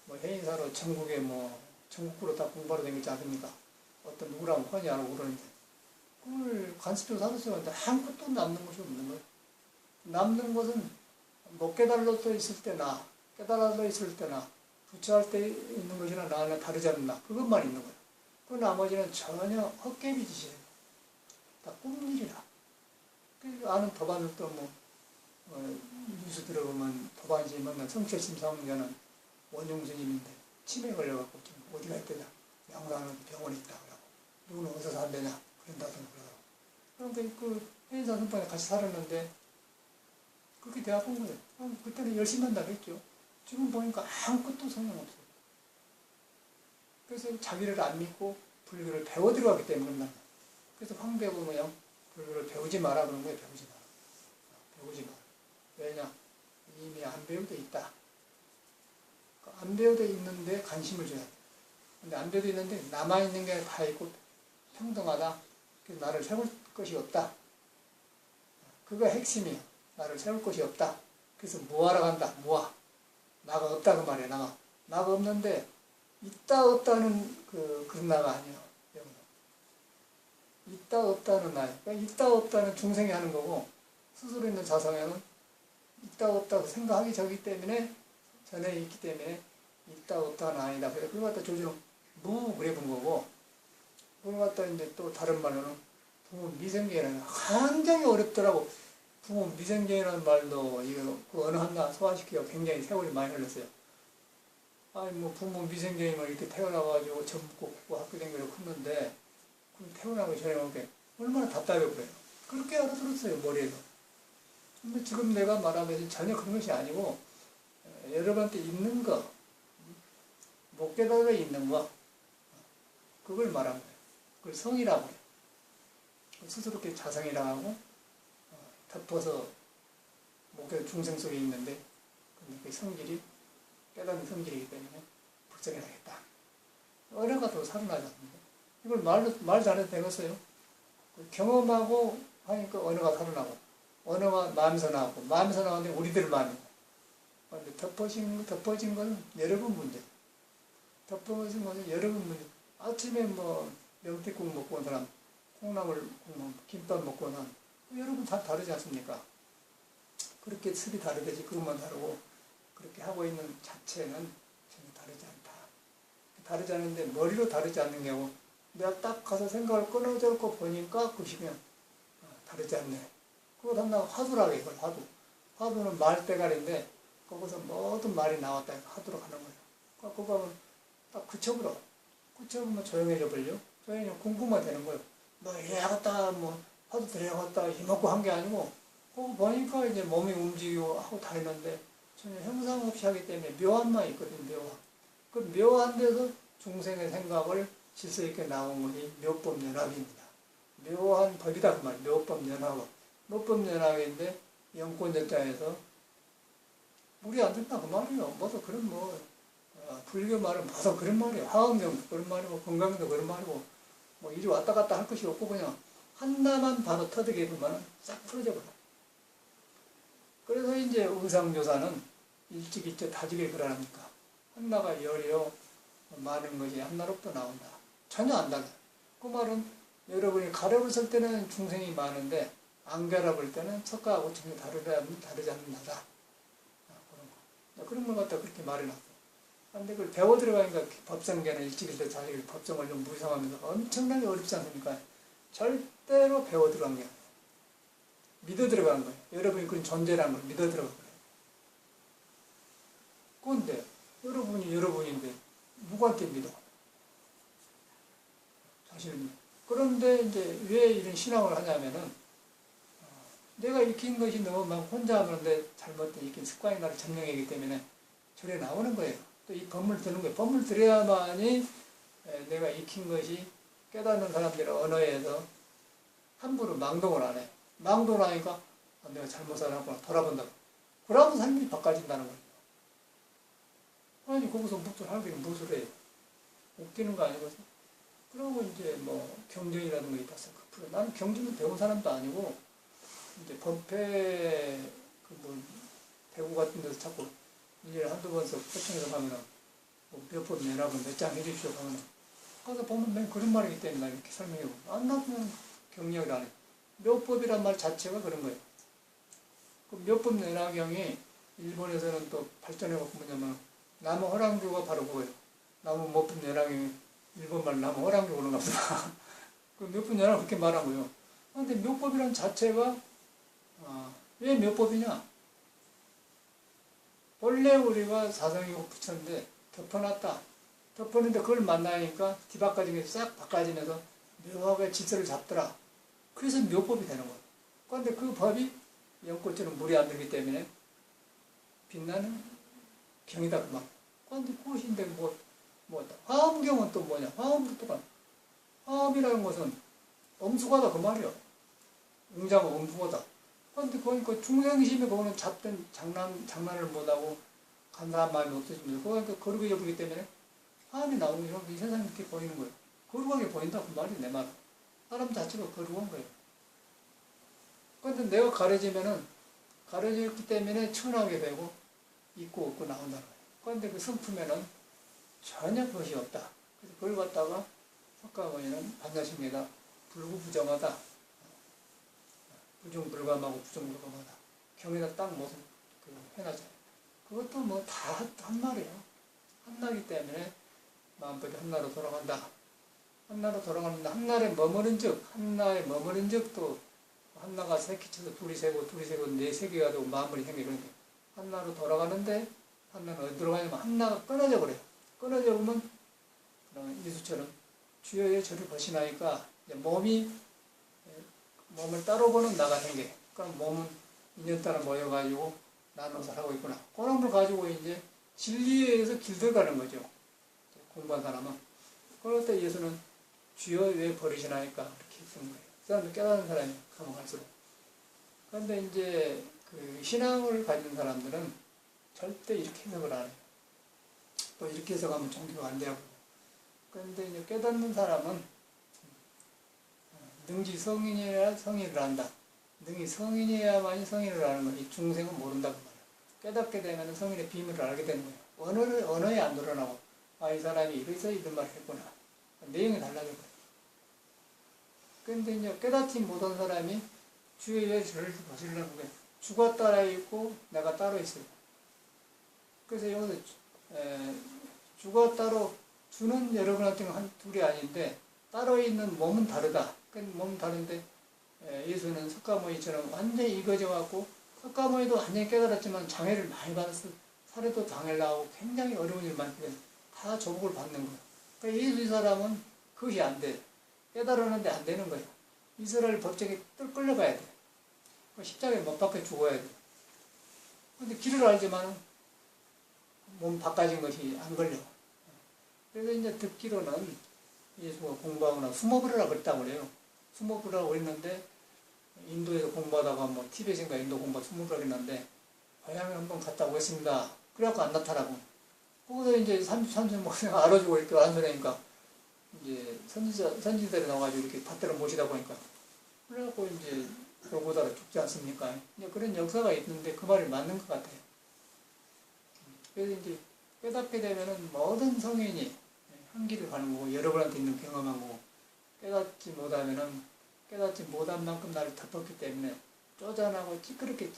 뭐 해인사로 전국에 뭐 전국구로 다 공부하러 다니지 않습니까? 어떤 누구랑 뻔히 알고 그러는데 그걸 간섭적으로 살았어요. 근데 아무것도 남는 것이 없는 거예요. 남는 것은 못 깨달아져 있을 때나 깨달아져 있을 때나 부처할 때 있는 것이나 나는 다르지 않나 그것만 있는 거예요. 그 나머지는 전혀 헛개비 짓이에요. 다 꿈일이라. 그 아는 도반을 또 뉴스 들어보면 도반지 만난 성철심 사문자는 원용스님인데 치매 걸려갖고 지금 어디가 있더냐 양산하는 병원에 있다 그러고 누구는 어디서 산대냐 그런다던가 그러고 그러니까 그 해인사 선방에 같이 살았는데 그렇게 대학온 거예요. 그때는 열심히 한다고 했죠. 지금 보니까 아무것도 소용없어요. 그래서 자기를 안 믿고 불교를 배워 들어가기 때문에 그런다. 그래서 황배가 뭐냐 불교를 배우지 마라 그런 거예요. 배우지 마라. 배우지 마라. 왜냐 이미 안 배운 데 있다. 안 되어져 있는데 관심을 줘야 돼. 근데 안 되어져 있는데 남아있는 게 다 있고 평등하다. 그래서 나를 세울 것이 없다. 그거 핵심이야. 나를 세울 것이 없다. 그래서 뭐하러 간다. 뭐하. 나가 없다 그 말이야. 나가 없는데 있다 없다는 그런 나가 아니야. 있다 없다는 나야. 그러니까 있다 없다는 중생이 하는 거고 스스로 있는 자성에는 있다 없다 생각하기 저기 때문에 전에 있기 때문에 있다 없다는 아니다. 그래서 그걸 갖다 조지로 그래 본 거고 그걸 갖다 이제 또 다른 말로는 부모 미생계라는 굉장히 어렵더라고. 부모 미생계라는 말도 이거 그 어느 하나 소화시키기가 굉장히 세월이 많이 흘렀어요. 아니 뭐 부모 미생계임을 이렇게 태어나가지고 젊고 학교 다니고 컸는데 태어나기 전에 오게 얼마나 답답해 보여요. 그렇게 알아들었어요 머리에서. 근데 지금 내가 말하면 전혀 그런 것이 아니고 여러분한테 있는 거, 못 깨달아 있는 거, 그걸 말한 거예요. 그걸 성이라고 해요. 스스로께 자성이라고 하고 덮어서 못 깨달아 중생 속에 있는데 그 성질이 깨닫는 성질이기 때문에 불성이 나겠다. 어려가 더 살아나지 않는데 이걸 말 잘해도 되겠어요. 경험하고 하니까 언어가 살아나고 언어가 마음에서 나오고 마음에서 나오는데 우리들 마음이고 그런데 덮어진 건 여러분 문제. 덮어진 것은 여러분 문제. 아침에 뭐 명태국 먹고 온 사람 콩나물 김밥 먹고 온 사람 여러분 다 다르지 않습니까? 그렇게 습이 다르듯이 그것만 다르고 그렇게 하고 있는 자체는 전혀 다르지 않다. 다르지 않은데 머리로 다르지 않는 경우 내가 딱 가서 생각을 끊어져고 보니까 그것이 그냥 다르지 않네. 그거 한다고 화두라고 이걸 화두. 화두는 말대가리인데 거기서 모든 말이 나왔다 화두로 가는 거예요. 그거 하면 딱 그쳐버려. 그쳐보면 조용해져 버려. 조용해져 공부만 되는 거예요. 뭐 이래야겠다 뭐 화두 들여야겠다 힘없고 한 게 아니고 그거 보니까 이제 몸이 움직이고 하고 다 있는데 전혀 형상 없이 하기 때문에 묘한만 있거든 묘한. 그 묘한 데서 중생의 생각을 질서 있게 나온 것이 묘법연합입니다. 묘한 법이다 그 말이에요. 묘법연합. 묘법연합인데 영권전자에서 물이 안 된다 그 말이에요. 뭐도 그런 불교 말은 뭐도 그런 말이에요. 화엄경도 그런 말이고 건강도 그런 말이고 뭐 이리 왔다 갔다 할 것이 없고 그냥 하나만 바로 터득해 보면 싹 풀어져 버려. 그래서 이제 의상조사는 일찍 다지게 그러니까 하나가 열이요 많은 것이 하나로부터 나온다. 전혀 안 달라요. 그 말은 여러분이 가려을 쓸 때는 중생이 많은데 안 가려볼 때는 석가하고 전혀 다르지 않는다. 그런 걸 갖다 그렇게 말해놨어. 근데 그걸 배워 들어가니까 법성계는 일찍일때 자식이 법성을 좀 무상하면서 엄청나게 어렵지 않습니까? 절대로 배워 들어간 게 아니에요. 믿어 들어간 거예요. 여러분이 그런 존재라는 걸 믿어 들어간 거예요. 그런데 여러분이 여러분인데 누구한테 믿어? 사실은. 그런데 이제 왜 이런 신앙을 하냐면은 내가 익힌 것이 너무 막 혼자 하는데 잘못된 익힌 습관이 나를 점령하기 때문에 저래 나오는 거예요. 또 이 법을 드는 거예요. 법을 들여야만이 내가 익힌 것이 깨닫는 사람들의 언어에서 함부로 망동을 안 해. 망동을 하니까 내가 잘못 살았구나 돌아본다고. 그러면 삶이 바꿔진다는 거예요. 아니 거기서 묵살하게 무엇을 해요? 웃기는 거 아니고서. 그러고 이제 뭐 경전이라는 거 있다. 나는 경전을 배운 사람도 아니고 이제 법회 대구 같은 데서 자꾸 1년에 한두 번씩 초청해서 가면은 몇 번 내라고 몇 장 해주십시오 하면은 가서 보면 맨 그런 말이기 때문에 나 이렇게 설명해 보고 안 나면 경력을 안 해. 묘법이란 말 자체가 그런 거예요. 그 묘법 내라경이 일본에서는 또 발전해갖고 뭐냐면 나무 허랑교가 바로 그거예요. 나무 묘법 내라경이 일본말 나무 허랑교 그런가 보다. 그 묘법 내라경 그렇게 말한 거예요. 근데 묘법이란 자체가 왜 묘법이냐? 원래 우리가 사성이고 부처인데 덮어놨다. 덮었는데 그걸 만나니까 뒤바꿔지면서 싹 바꿔지면서 묘하게 질서를 잡더라. 그래서 묘법이 되는 거예요. 그런데 그 법이 연꽃처럼 물이 안 들기 때문에 빛나는 경이다 그 말. 그런데 그것인데 화엄경은 또 뭐냐? 화엄도 똑같아. 화엄이라는 것은 엄숙하다 그 말이에요. 웅장한 엄숙하다. 그런데 그러니까 중생심에 그거는 잡된 장난을 못하고 감사한 마음이 없어지면서 그러니까 거룩해져 버리기 때문에 화음이 나오는 거예요. 이 세상이 이렇게 보이는 거예요. 거룩하게 보인다 그 말이 내 말. 사람 자체가 거룩한 거예요. 그런데 내가 가려졌기 때문에 천하게 되고 있고 없고 나온다는 거예요. 그런데 그 성품에는 전혀 그것이 없다. 그래서 그걸 갖다가 석가모니는 반야심이다. 불구부정하다. 부정불감하고 부정불감하다. 경에다 딱 모습 해놨잖아요. 그것도 뭐 다 한나예요. 한나기 때문에 마음법이 한나로 돌아간다. 한나로 돌아가는데 한나에 머무른 적도 한나가 세 끼쳐서 둘이 세고 네 세개가 되고 마무리 생겨. 그러니까 한나로 돌아가는데 한나는 어디로 가냐면 한나가 끊어져 버려요. 끊어져 보면 이수처럼 주여의 저를 벗어나니까 몸을 따로 보는 나가 생겨. 그럼 몸은 인연 따라 모여가지고 나눠서 하고 있구나. 그런 걸 가지고 이제 진리에 의해서 길들어가는 거죠. 공부한 사람은. 그럴 때 예수는 주여 왜 버리시나니까 이렇게 쓴 거예요. 그 사람은 깨닫는 사람이 가면 갈수록. 그런데 이제 그 신앙을 가진 사람들은 절대 이렇게 해석을 안 해요. 또 이렇게 해석하면 종교가 안 되고. 그런데 이제 깨닫는 사람은 능지 성인이어야 성인을 한다. 능히 성인이어야만이 성인을 아는 거지. 중생은 모른다고 말이야. 깨닫게 되면 성인의 비밀을 알게 되는 거예요. 언어에 안 드러나고, 이 사람이 이래서 이런 말을 했구나. 내용이 달라져 버려요. 그런데 이제 깨닫지 못한 사람이 주의 왜 저를 벗으려는 거예요. 주가 따라 있고 내가 따로 있어요. 그래서 여기서 주가 따로, 주는 여러분한테는 둘이 아닌데 따로 있는 몸은 다르다. 몸은 다른데 예수는 석가모니처럼 완전히 익어져갖고 석가모니도 완전히 깨달았지만 장애를 많이 받았어. 살해도 당하려고 굉장히 어려운 일 많기 때문에 다 조국을 받는 거예요. 그러니까 예수 이 사람은 그것이 안 돼. 깨달았는데 안 되는 거예요. 이스라엘 법정에 끌려가야 돼. 십자가에 못 박혀 죽어야 돼. 근데 길을 알지만 몸 바꿔진 것이 안 걸려. 그래서 이제 듣기로는 예수가 공부하거나 숨어버리라 그랬다고 그래요. 숨어버리라고 했는데 인도에서 공부하다가 뭐 티벳인가 인도 공부 숨어버리라고 했는데 고향에 한번 갔다 오겠습니다. 그래갖고 안 나타나고. 거기서 이제 33세 목사가 알아주고 이렇게 안소리니까 이제 선지자들이 나와가지고 이렇게 밭대로 모시다 보니까 그래갖고 이제 그러고다가 죽지 않습니까? 이제 그런 역사가 있는데 그 말이 맞는 것 같아요. 그래서 이제 깨닫게 되면은 모든 성인이 한 길을 가는 거고 여러분한테 있는 경험한 거고 깨닫지 못한 만큼 나를 덮었기 때문에 쪼잔하고 시끄럽게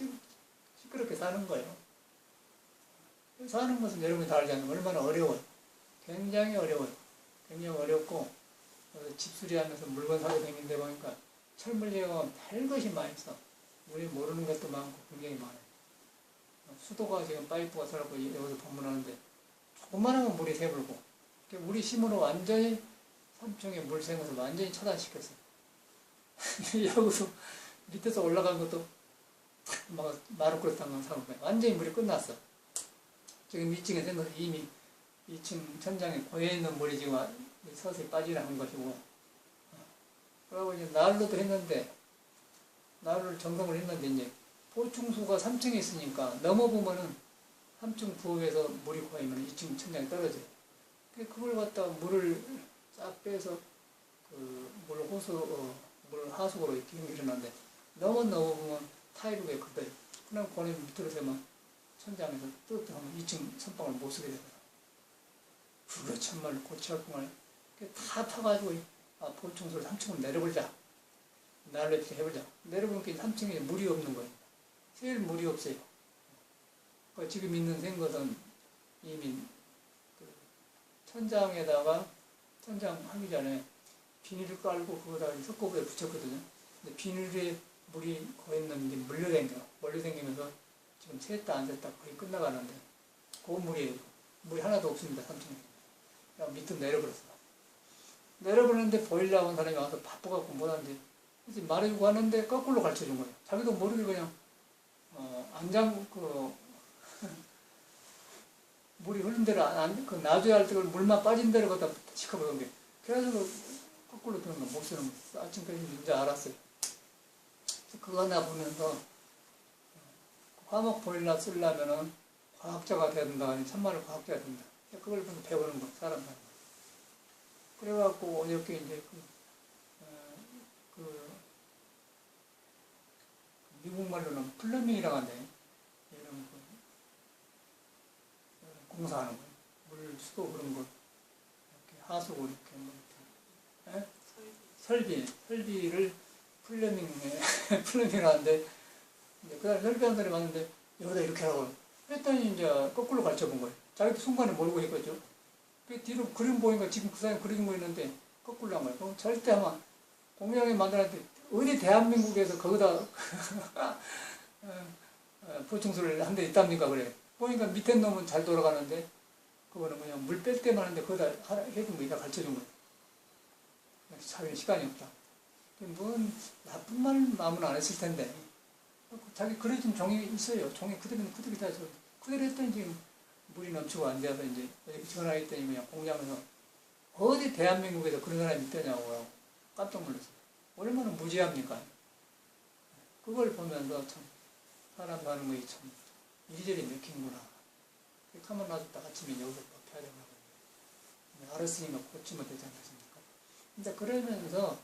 사는 거예요. 사는 것은 여러분이 다 알잖아요. 얼마나 어려워요. 굉장히 어려워요. 굉장히 어렵고 집수리 하면서 물건 사고 다니는데 보니까 철물제가 별것이 많이 있어. 우리 모르는 것도 많고 굉장히 많아요. 수도가 지금 파이프가 서라고 여기서 방문하는데 조금만 하면 물이 새불고 우리 힘으로 완전히 삼층의 물생을 완전히 차단시켰어요. 여기서 밑에서 올라간 것도 막 마루그릇 담근 상황에 완전히 물이 끝났어. 지금 2층에 된 것은 이미 2층 천장에 고여있는 물이 지금 서서히 빠지라는 것이고 그러고 이제 난로도 했는데 난로를 점검을 했는데 이제 보충수가 3층에 있으니까 넘어보면은 3층 부엌에서 물이 고이면 2층 천장에 떨어져요. 그걸 갖다가 물을 싹 빼서 물 하수구로 이렇게 연결해놨는데 넘어보면 타일에 걷어요. 그럼 고내 밑으로 세면 천장에서 뜨뜻하면 2층 선방을 못 쓰게 되더라고요. 그거 정말 고치할구만. 다 파가지고 보충소를 3층으로 내려보자. 날로 이렇게 해보자. 내려보니까 3층에 물이 없는 거예요. 제일 물이 없어요. 지금 있는 생것은 이미 천장에다가 천장 하기 전에 비닐을 깔고 그거다가 석고부에 붙였거든요. 근데 비닐에 물이 고있는 게 몰려다니면서 지금 샜다 안 샜다 거의 끝나가는데 그 물이에요. 물이 하나도 없습니다. 3층에. 그냥 밑으로 내려버렸어. 내려버렸는데 보일러 온 사람이 와서 바빠갖고 못하는데 이제 말해주고 하는데 거꾸로 가르쳐준 거예요. 자기도 모르게 그냥 물이 흐른 대로 놔줘야 할 때 물만 빠진 대로 갖다 지켜보던 게 그래서 거꾸로 들은 거 못 쓰는 거. 아침까지 이제 알았어요. 그거 하나 보면서 화목 보일러 쓰려면은 과학자가 돼야 된다. 아니, 참말로 과학자가 된다. 그걸 배우는 거, 사람들. 그래갖고, 어저께 이제 미국 말로는 플러밍이라고 한대. 이런 공사하는 거. 물, 수도 그런 거. 이렇게 하수구 이렇게 뭐 이렇게. 설비를 플러밍을 하는데, 이제 그 다음에 설비하는 사람이 왔는데, 여기다 이렇게 하라고. 했더니 이제 거꾸로 가르쳐 본 거예요. 자기도 순간에 모르고 했거죠. 그 뒤로 그림 보니까 지금 그 사람이 그림 보이는데, 거꾸로 한 거예요. 그럼 절대 아마 공명이 만들었는데, 어디 대한민국에서 거기다 보충소를 한 대 있답니까? 그래. 보니까 밑에 놈은 잘 돌아가는데, 그거는 그냥 물 뺄 때만 하는데, 거기다 해준 거 이따 가르쳐 준 거예요. 자기는 시간이 없다. 뭔 나쁜 마음은 안 했을 텐데. 자기 그려진 종이 있어요. 종이 그대로 다 줘. 그대로 했더니 지금 물이 넘치고 안 돼서 이제 전화했더니 그냥 공장에서 어디 대한민국에서 그런 사람이 있더냐고 깜짝 놀랐어요. 얼마나 무지합니까? 그걸 보면서 참 사람 사는 것이 참 이리저리 맥힌구나. 가만 놔뒀다 아침에 여기서 펴야 되나. 알았으니까 고치면 되지 않겠습니까? 근데 그러면서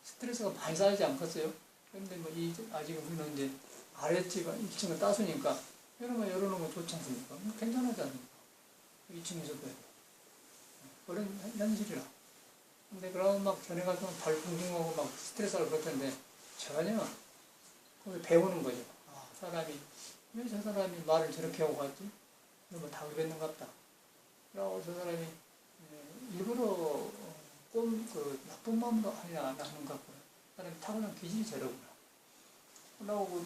스트레스가 많이 쌓이지 않겠어요? 근데 뭐 아직 우리는 이제 아랫집 1층을 따수니까 이러는 거 좋지 않습니까? 괜찮하지 않습니까? 2층에서도 그런 현실이라. 근데 그러면 막 전에 가서 발풍중하고 막 스트레스를 그럴 텐데 전혀 그걸 배우는 거죠. 아, 사람이 왜 저 사람이 말을 저렇게 하고 갔지? 너무 다급했는갑다. 그러고 저 사람이 일부러 나쁜 마음으로 하냐 안 하는 것 같고요. 사람이 타고난 기질이 저러구나. 그러고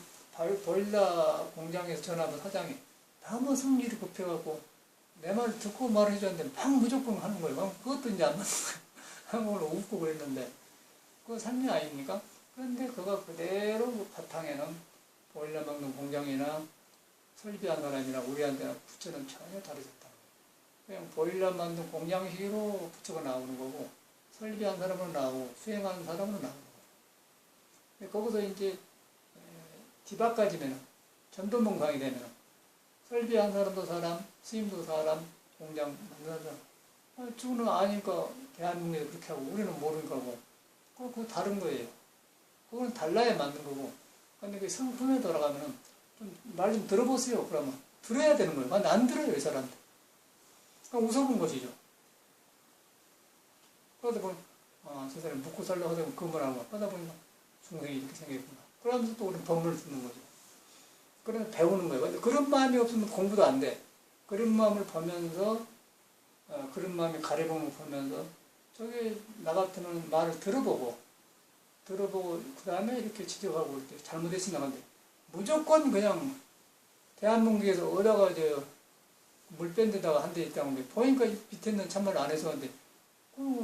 보일러 공장에서 전화하면 사장이 너무 성질이 급해갖고 내 말 듣고 말을 해줬는데 막 무조건 하는 거예요. 그것도 이제 안 맞는 거예요. 한국어로 웃고 그랬는데 그거 산미 아닙니까? 그런데 그거 그대로 그 바탕에는 보일러 막는 공장이나 설비한 사람이나 우리한테는 부처는 전혀 다르졌다. 그냥 보일러 만든 공장식으로 부처가 나오는 거고 설비한 사람은 나오고 수행하는 사람은 나오는 거예요. 거기서 이제 뒤바까지면 전도문강이 되면 설비한 사람도 사람, 스님도 사람, 공장 만드는 사람. 주는 아니까 대한민국에서 그렇게 하고 우리는 모르는 거고 그거 다른 거예요. 그건 달라야 맞는 거고. 근데 그 성품에 돌아가면은 좀 말 좀 들어보세요. 그러면 들어야 되는 거예요. 근데 안 들어요, 이 사람들. 그럼 웃어본 것이죠. 그러다 보니 저 사람이 묵고 살려고 하다 보니 그만하고 하다 보니까 중생이 이렇게 생겼구나. 그러면서 또 우리는 법문을 듣는 거죠. 그러면 배우는 거예요. 근데 그런 마음이 없으면 공부도 안 돼. 그런 마음을 보면서 그런 마음이 가려움을 보면서 저게 나 같으면 말을 들어보고 그 다음에 이렇게 지적하고 이렇게 잘못했으면 나간대. 무조건 그냥 대한민국에서 어디다가 물뺀 데다가 한 대 있다는 게 보니까 밑에 있는 참말로 안 해서 하는데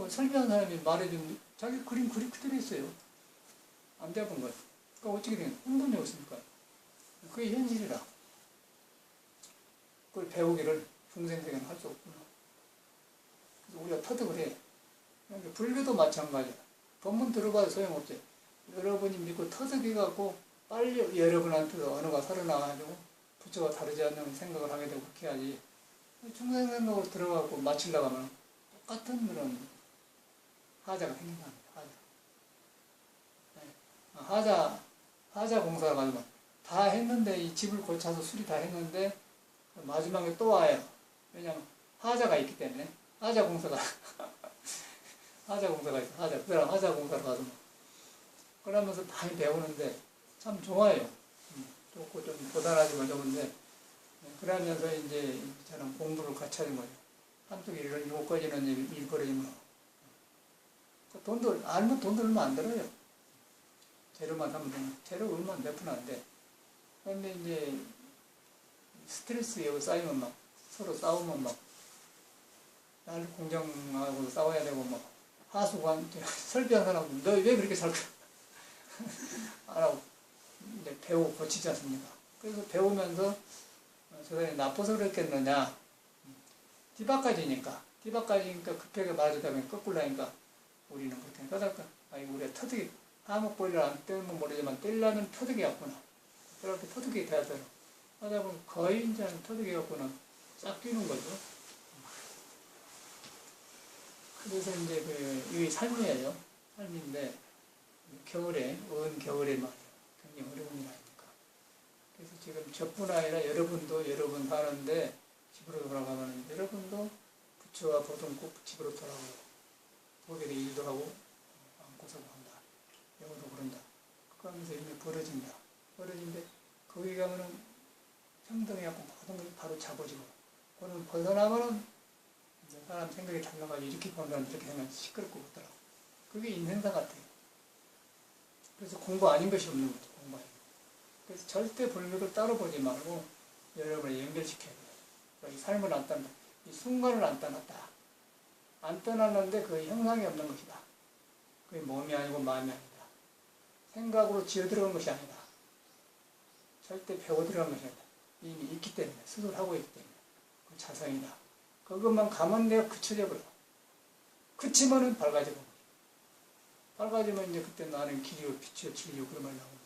설명한 사람이 말해준 자기 그림 그대로 했어요. 안 돼본 거예요. 그러니까 어떻게 되냐. 흥분이 없으니까. 그게 현실이라. 그걸 배우기를 중생생은 할 수 없구나. 그래서 우리가 터득을 해. 불교도 마찬가지야. 법문 들어봐도 소용없지. 여러분이 믿고 터득해갖고 빨리 여러분한테도 언어가 살아나가지고 부처가 다르지 않는 생각을 하게 되고 그렇게 해야지. 중생생각으로 들어가고 마치려고 하면 똑같은 그런 하자가 생긴다. 하자 공사가 가지고 다 했는데 이 집을 고쳐서 수리 다 했는데 마지막에 또 와요. 왜냐면 하자가 있기 때문에 하자 공사가 하자 공사가 있어. 그 사람 하자 공사로 가서 그러면서 많이 배우는데 참 좋아요. 좋고 좀 고단하지만 좋은데 그러면서 이제 저는 공부를 같이 하는 거예요. 한쪽에 이런 요거지는 일 벌어지면 돈도 알면 돈도 얼마 안 들어요. 재료만 사면 되면 재료 얼마 몇 푼 안 돼. 그런데 이제 스트레스 여기 쌓이면 막 서로 싸우면 막 날 공장하고 싸워야 되고 막 하수관 설비한 사람은 너 왜 그렇게 살까 안 하고 이제 배우고 고치지 않습니까? 그래서 배우면서 저 사람이 나빠서 그랬겠느냐. 뒤바까지니까 급하게 말하다 보면 거꾸로 하니까 우리는 그렇게 하다가 우리가 터득이 한국 보일러 안 때우면 모르지만 떼려면 터득이 없구나. 그렇게 터득이 돼야 돼요. 하다 보면 거의 이제 터득해갖고는 싹 뛰는 거죠. 그래서 이제 이게 삶이에요. 삶인데, 겨울에, 어은 겨울에 말이에요. 굉장히 어려운 일 아닙니까? 그래서 지금 저뿐 아니라 여러분도 여러분 사는데 집으로 돌아가면 여러분도 부처와 보동 꼭 집으로 돌아가고, 도결의 일도 하고, 안고서 한다. 영어도 그런다. 그거 하면서 이미 벌어진다. 벌어진데, 거기 가면은 평등해갖고 모든 것이 바로 잡아지고, 그거는 벗어나면은 이제 사람 생각이 달라가지고 이렇게 보는 사람 이렇게 생각 시끄럽고 그렇더라고. 그게 인생사 같아요. 그래서 공부 아닌 것이 없는 거죠. 공부 아닌 거. 그래서 절대 불교를 따로 보지 말고 여러분을 연결시켜야 돼요. 그러니까 이 삶을 안 떠났다. 이 순간을 안 떠났다. 안 떠났는데 그 형상이 없는 것이다. 그게 몸이 아니고 마음이 아니다. 생각으로 지어 들어간 것이 아니다. 절대 배워 들어간 것이 아니다. 이미 있기 때문에, 스스로 하고 있기 때문에. 그 자성이다. 그것만 가면 내가 그쳐져 버려. 그치면은 밝아지고. 밝아지면 이제 그때 나는 길이요, 빛이요, 진리요, 그런 말 나오고.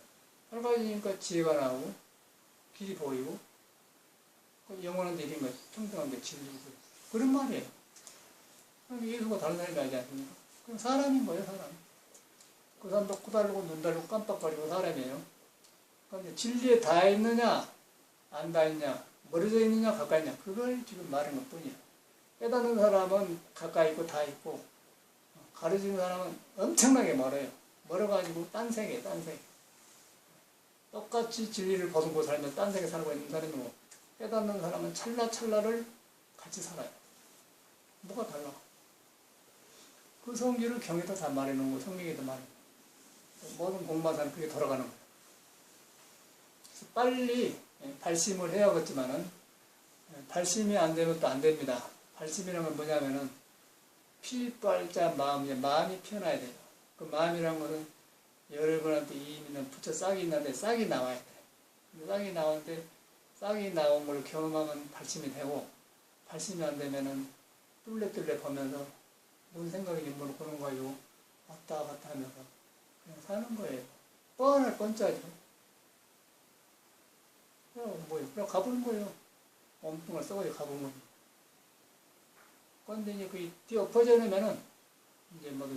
밝아지니까 지혜가 나오고, 길이 보이고, 영원한 데 이런 거, 평등한 게 진리고. 그런 말이에요. 예수가 다른 사람이 아니지 않습니까? 그럼 사람인 거예요, 사람. 그 사람도 코 달고, 눈 달고, 깜빡거리고 사람이에요. 그런데 진리에 다 있느냐, 안 다 있냐, 멀어져 있느냐, 가까이 있냐, 그걸 지금 말한 것 뿐이에요. 깨닫는 사람은 가까이 있고 다 있고, 가르치는 사람은 엄청나게 멀어요. 멀어가지고 딴 세계, 딴 세계. 똑같이 진리를 거두고 살면 딴 세계 살고 있는 사람이고, 깨닫는 사람은 찰나찰나를 같이 살아요. 뭐가 달라? 그 성질을 경에도 다 말해놓은 거, 성경에도 말해놓은 거. 모든 공마사는 그게 돌아가는 거예요. 그래서 빨리 발심을 해야겠지만은, 발심이 안 되면 또 안 됩니다. 발심이라는 건 뭐냐면은, 필발자 마음이 피어나야 돼요. 그 마음이라는 것은 여러분한테 이미는 부처 싹이 있는데 싹이 나와야 돼요. 싹이 나오는데 싹이 나온 걸 경험하면 발심이 되고, 발심이 안 되면은 뚫레뚫레 보면서 뭔 생각이 뭘 보는 거예요. 왔다 갔다 하면서 그냥 사는 거예요. 뻔할 뻔짜죠. 그럼 뭐예요? 그냥 가보는 거예요. 엄청을 써가지고 가보는 거예요. 그런데 이제 그게 뒤엎어져내면은 이제 뭐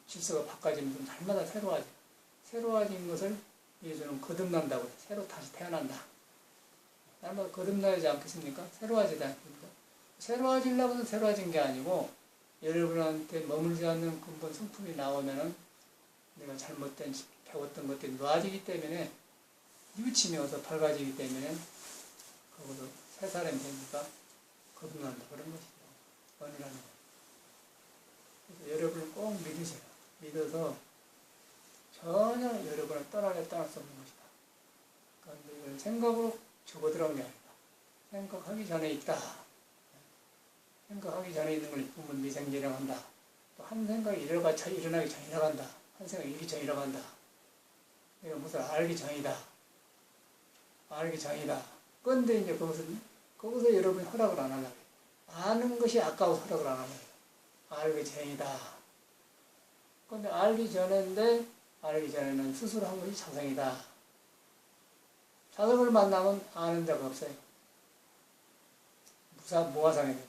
질서가 바꿔지면 좀 날마다 새로워져. 새로워진 것을 예수는 거듭난다고 해요. 새로 다시 태어난다. 날마다 거듭나지 않겠습니까? 새로워지지 않습니까? 새로워지려고 해서 새로워진 게 아니고, 여러분한테 머물지 않는 근본 성품이 나오면은 내가 잘못된 배웠던 것들이 놓아지기 때문에, 유침이 어서 밝아지기 때문에 거기서 새 사람이 되니까 거듭난다. 그런 것이죠. 원이라는 거. 그래서 여러분을 꼭 믿으세요. 믿어서 전혀 여러분을 떠날 수 없는 것이다. 그런데 이걸 생각으로 접어들어간 게 아니다. 생각하기 전에 있다. 생각하기 전에 있는 걸 보면 미생지라고 한다. 또 한 생각이 일어나기 전에 일어난다. 한 생각이 일기 전에 일어난다. 이거 무슨 알기 전이다. 알기 전이다. 그런데 이제 거기서 여러분이 허락을 안 하려고 해요. 아는 것이 아까워서 허락을 안 하려고 해요. 알기 전이다. 그런데 알기 전인데, 알기 전에는 스스로 한 것이 자성이다. 자성을 만나면 아는 자가 없어요. 무아상이 되고.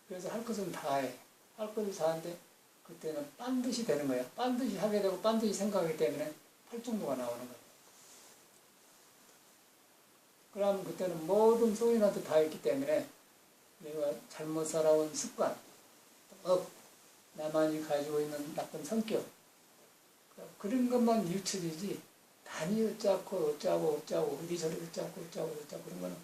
그래서 할 것은 다 해. 할 것을 다 하는데, 그때는 반드시 되는 거예요. 반드시 하게 되고, 반드시 생각하기 때문에 팔중도가 나오는 거예요. 그러면 그때는 모든 소인한테 다 있기 때문에, 내가 잘못 살아온 습관, 나만이 가지고 있는 나쁜 성격, 그런 것만 뉘우쳐지지, 단위 어쩌고 이리저리 어쩌고 그런 거는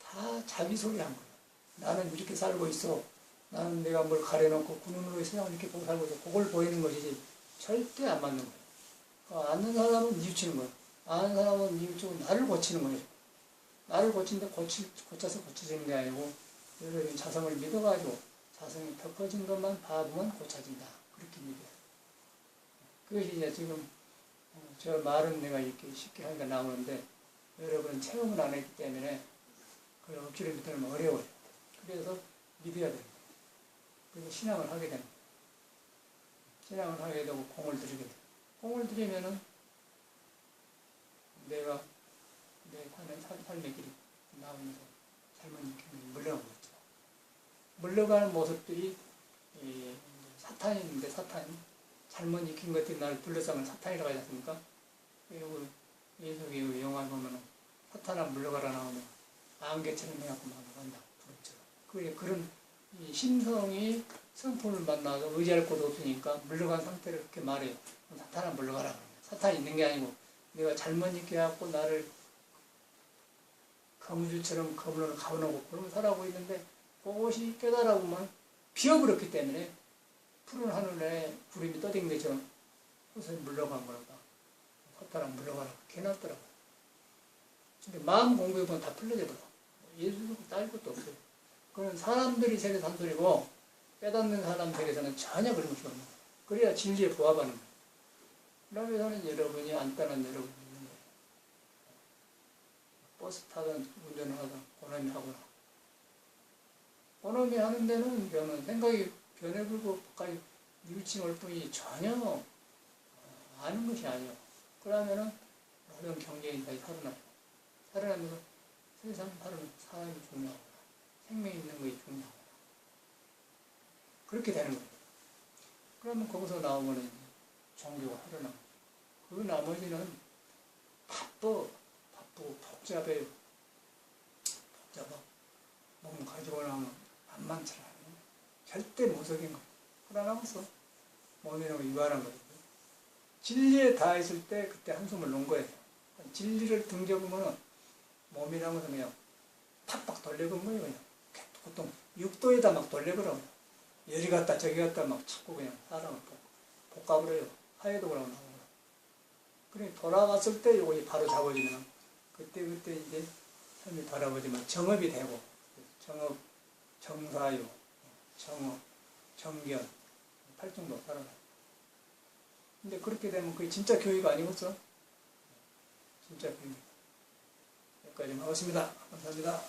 다 자기 소리 한 거예요. 나는 이렇게 살고 있어. 나는 내가 뭘 가려놓고 군운으로 세상을 이렇게 보고 살고 있어. 그걸 보이는 것이지 절대 안 맞는 거예요. 아는 사람은 뉘우치는 거예요. 아는 사람은 뉘우치고 나를 고치는 거예요. 나를 고치는데 고쳐서 고쳐지는 게 아니고, 여러분 자성을 믿어가지고 자성이 덮어진 것만 봐보면 고쳐진다. 그렇게 믿어요. 그것이 이제 지금 저 말은 내가 이렇게 쉽게 하니까 나오는데, 여러분은 체험을 안 했기 때문에 그걸 억지로 믿으면 어려워요. 그래서 믿어야 됩니다. 그래서 신앙을 하게 됩니다. 신앙을 하게 되고 공을 들이게 돼요. 공을 들이면은 내가 내 삶의 길이 나오면서 삶은 익히면 물러가는 거죠. 물러가는 모습들이 사탄이 있는데 사탄이 잘못 익힌 것들이 나를 둘러싸면 사탄이라고 하지 않습니까? 그리고 예수의 영화 보면 사탄아 물러가라 나오면 안개처럼 해갖고 막 간다. 부름처럼. 그런 이 심성이 성품을 만나서 의지할 곳 없으니까 물러간 상태를 그렇게 말해요. 사탄아 물러가라. 사탄이 있는 게 아니고 내가 잘못 익게 해갖고 나를 거무줄처럼 거물로 가보놓고 그러고 살아가고 있는데 그것이 깨달아보면 비어버렸기 때문에 푸른 하늘에 구름이 떠댕긴 것처럼 서서히 물러간 거라고. 사탄아 물러가라. 개났더라고요. 근데 마음 공부해보면 다 풀려지더라고. 예수도 따질 것도 없어요. 그건 사람들이 세계 산소리고 깨닫는 사람 세계에서는 전혀 그런 것이 없는 거예요. 그래야 진리에 부합하는 거예요. 그러면서는 여러분이 안 따는 여러분이 있는 거예요. 버스 타든 운전을 하든 고놈이 하거나. 고놈이 하는 데는 저는 생각이 변해불고 가까이 뉘우침할 뿐이 전혀 아는 것이 아니에요. 그러면은 모든 경계인까지 살아나요. 살아나면서 세상 살아나는 사람이 중요하구나. 생명 있는 것이 중요하구나. 그렇게 되는 거예요. 그러면 거기서 나오면 종교가 흐르나. 그 나머지는 바쁘고 복잡해요. 복잡하고 몸 가지고 나면 만만치 않아요. 절대 무속인 거예요. 불안하면서 몸이라고 유한한 거예요. 진리에 닿았을 때 그때 한숨을 놓은 거예요. 진리를 등져보면 몸이라는 것은 그냥 팍팍 돌려본 거예요. 그냥 보통 6도에다 막 돌려보라고요. 여기 갔다 저기 갔다 막 찾고 그냥 사람을 볶아버려요. 하에도 그러고 나오고. 그래 돌아왔을 때 이것이 바로 잡아지면 그때 이제 삶이 돌아보지만 정업이 되고 정업, 정사유, 정업, 정견 8정도 살아나요. 근데 그렇게 되면 그게 진짜 교육 아니겠어? 진짜 교육. 여기까지 하겠습니다. 감사합니다.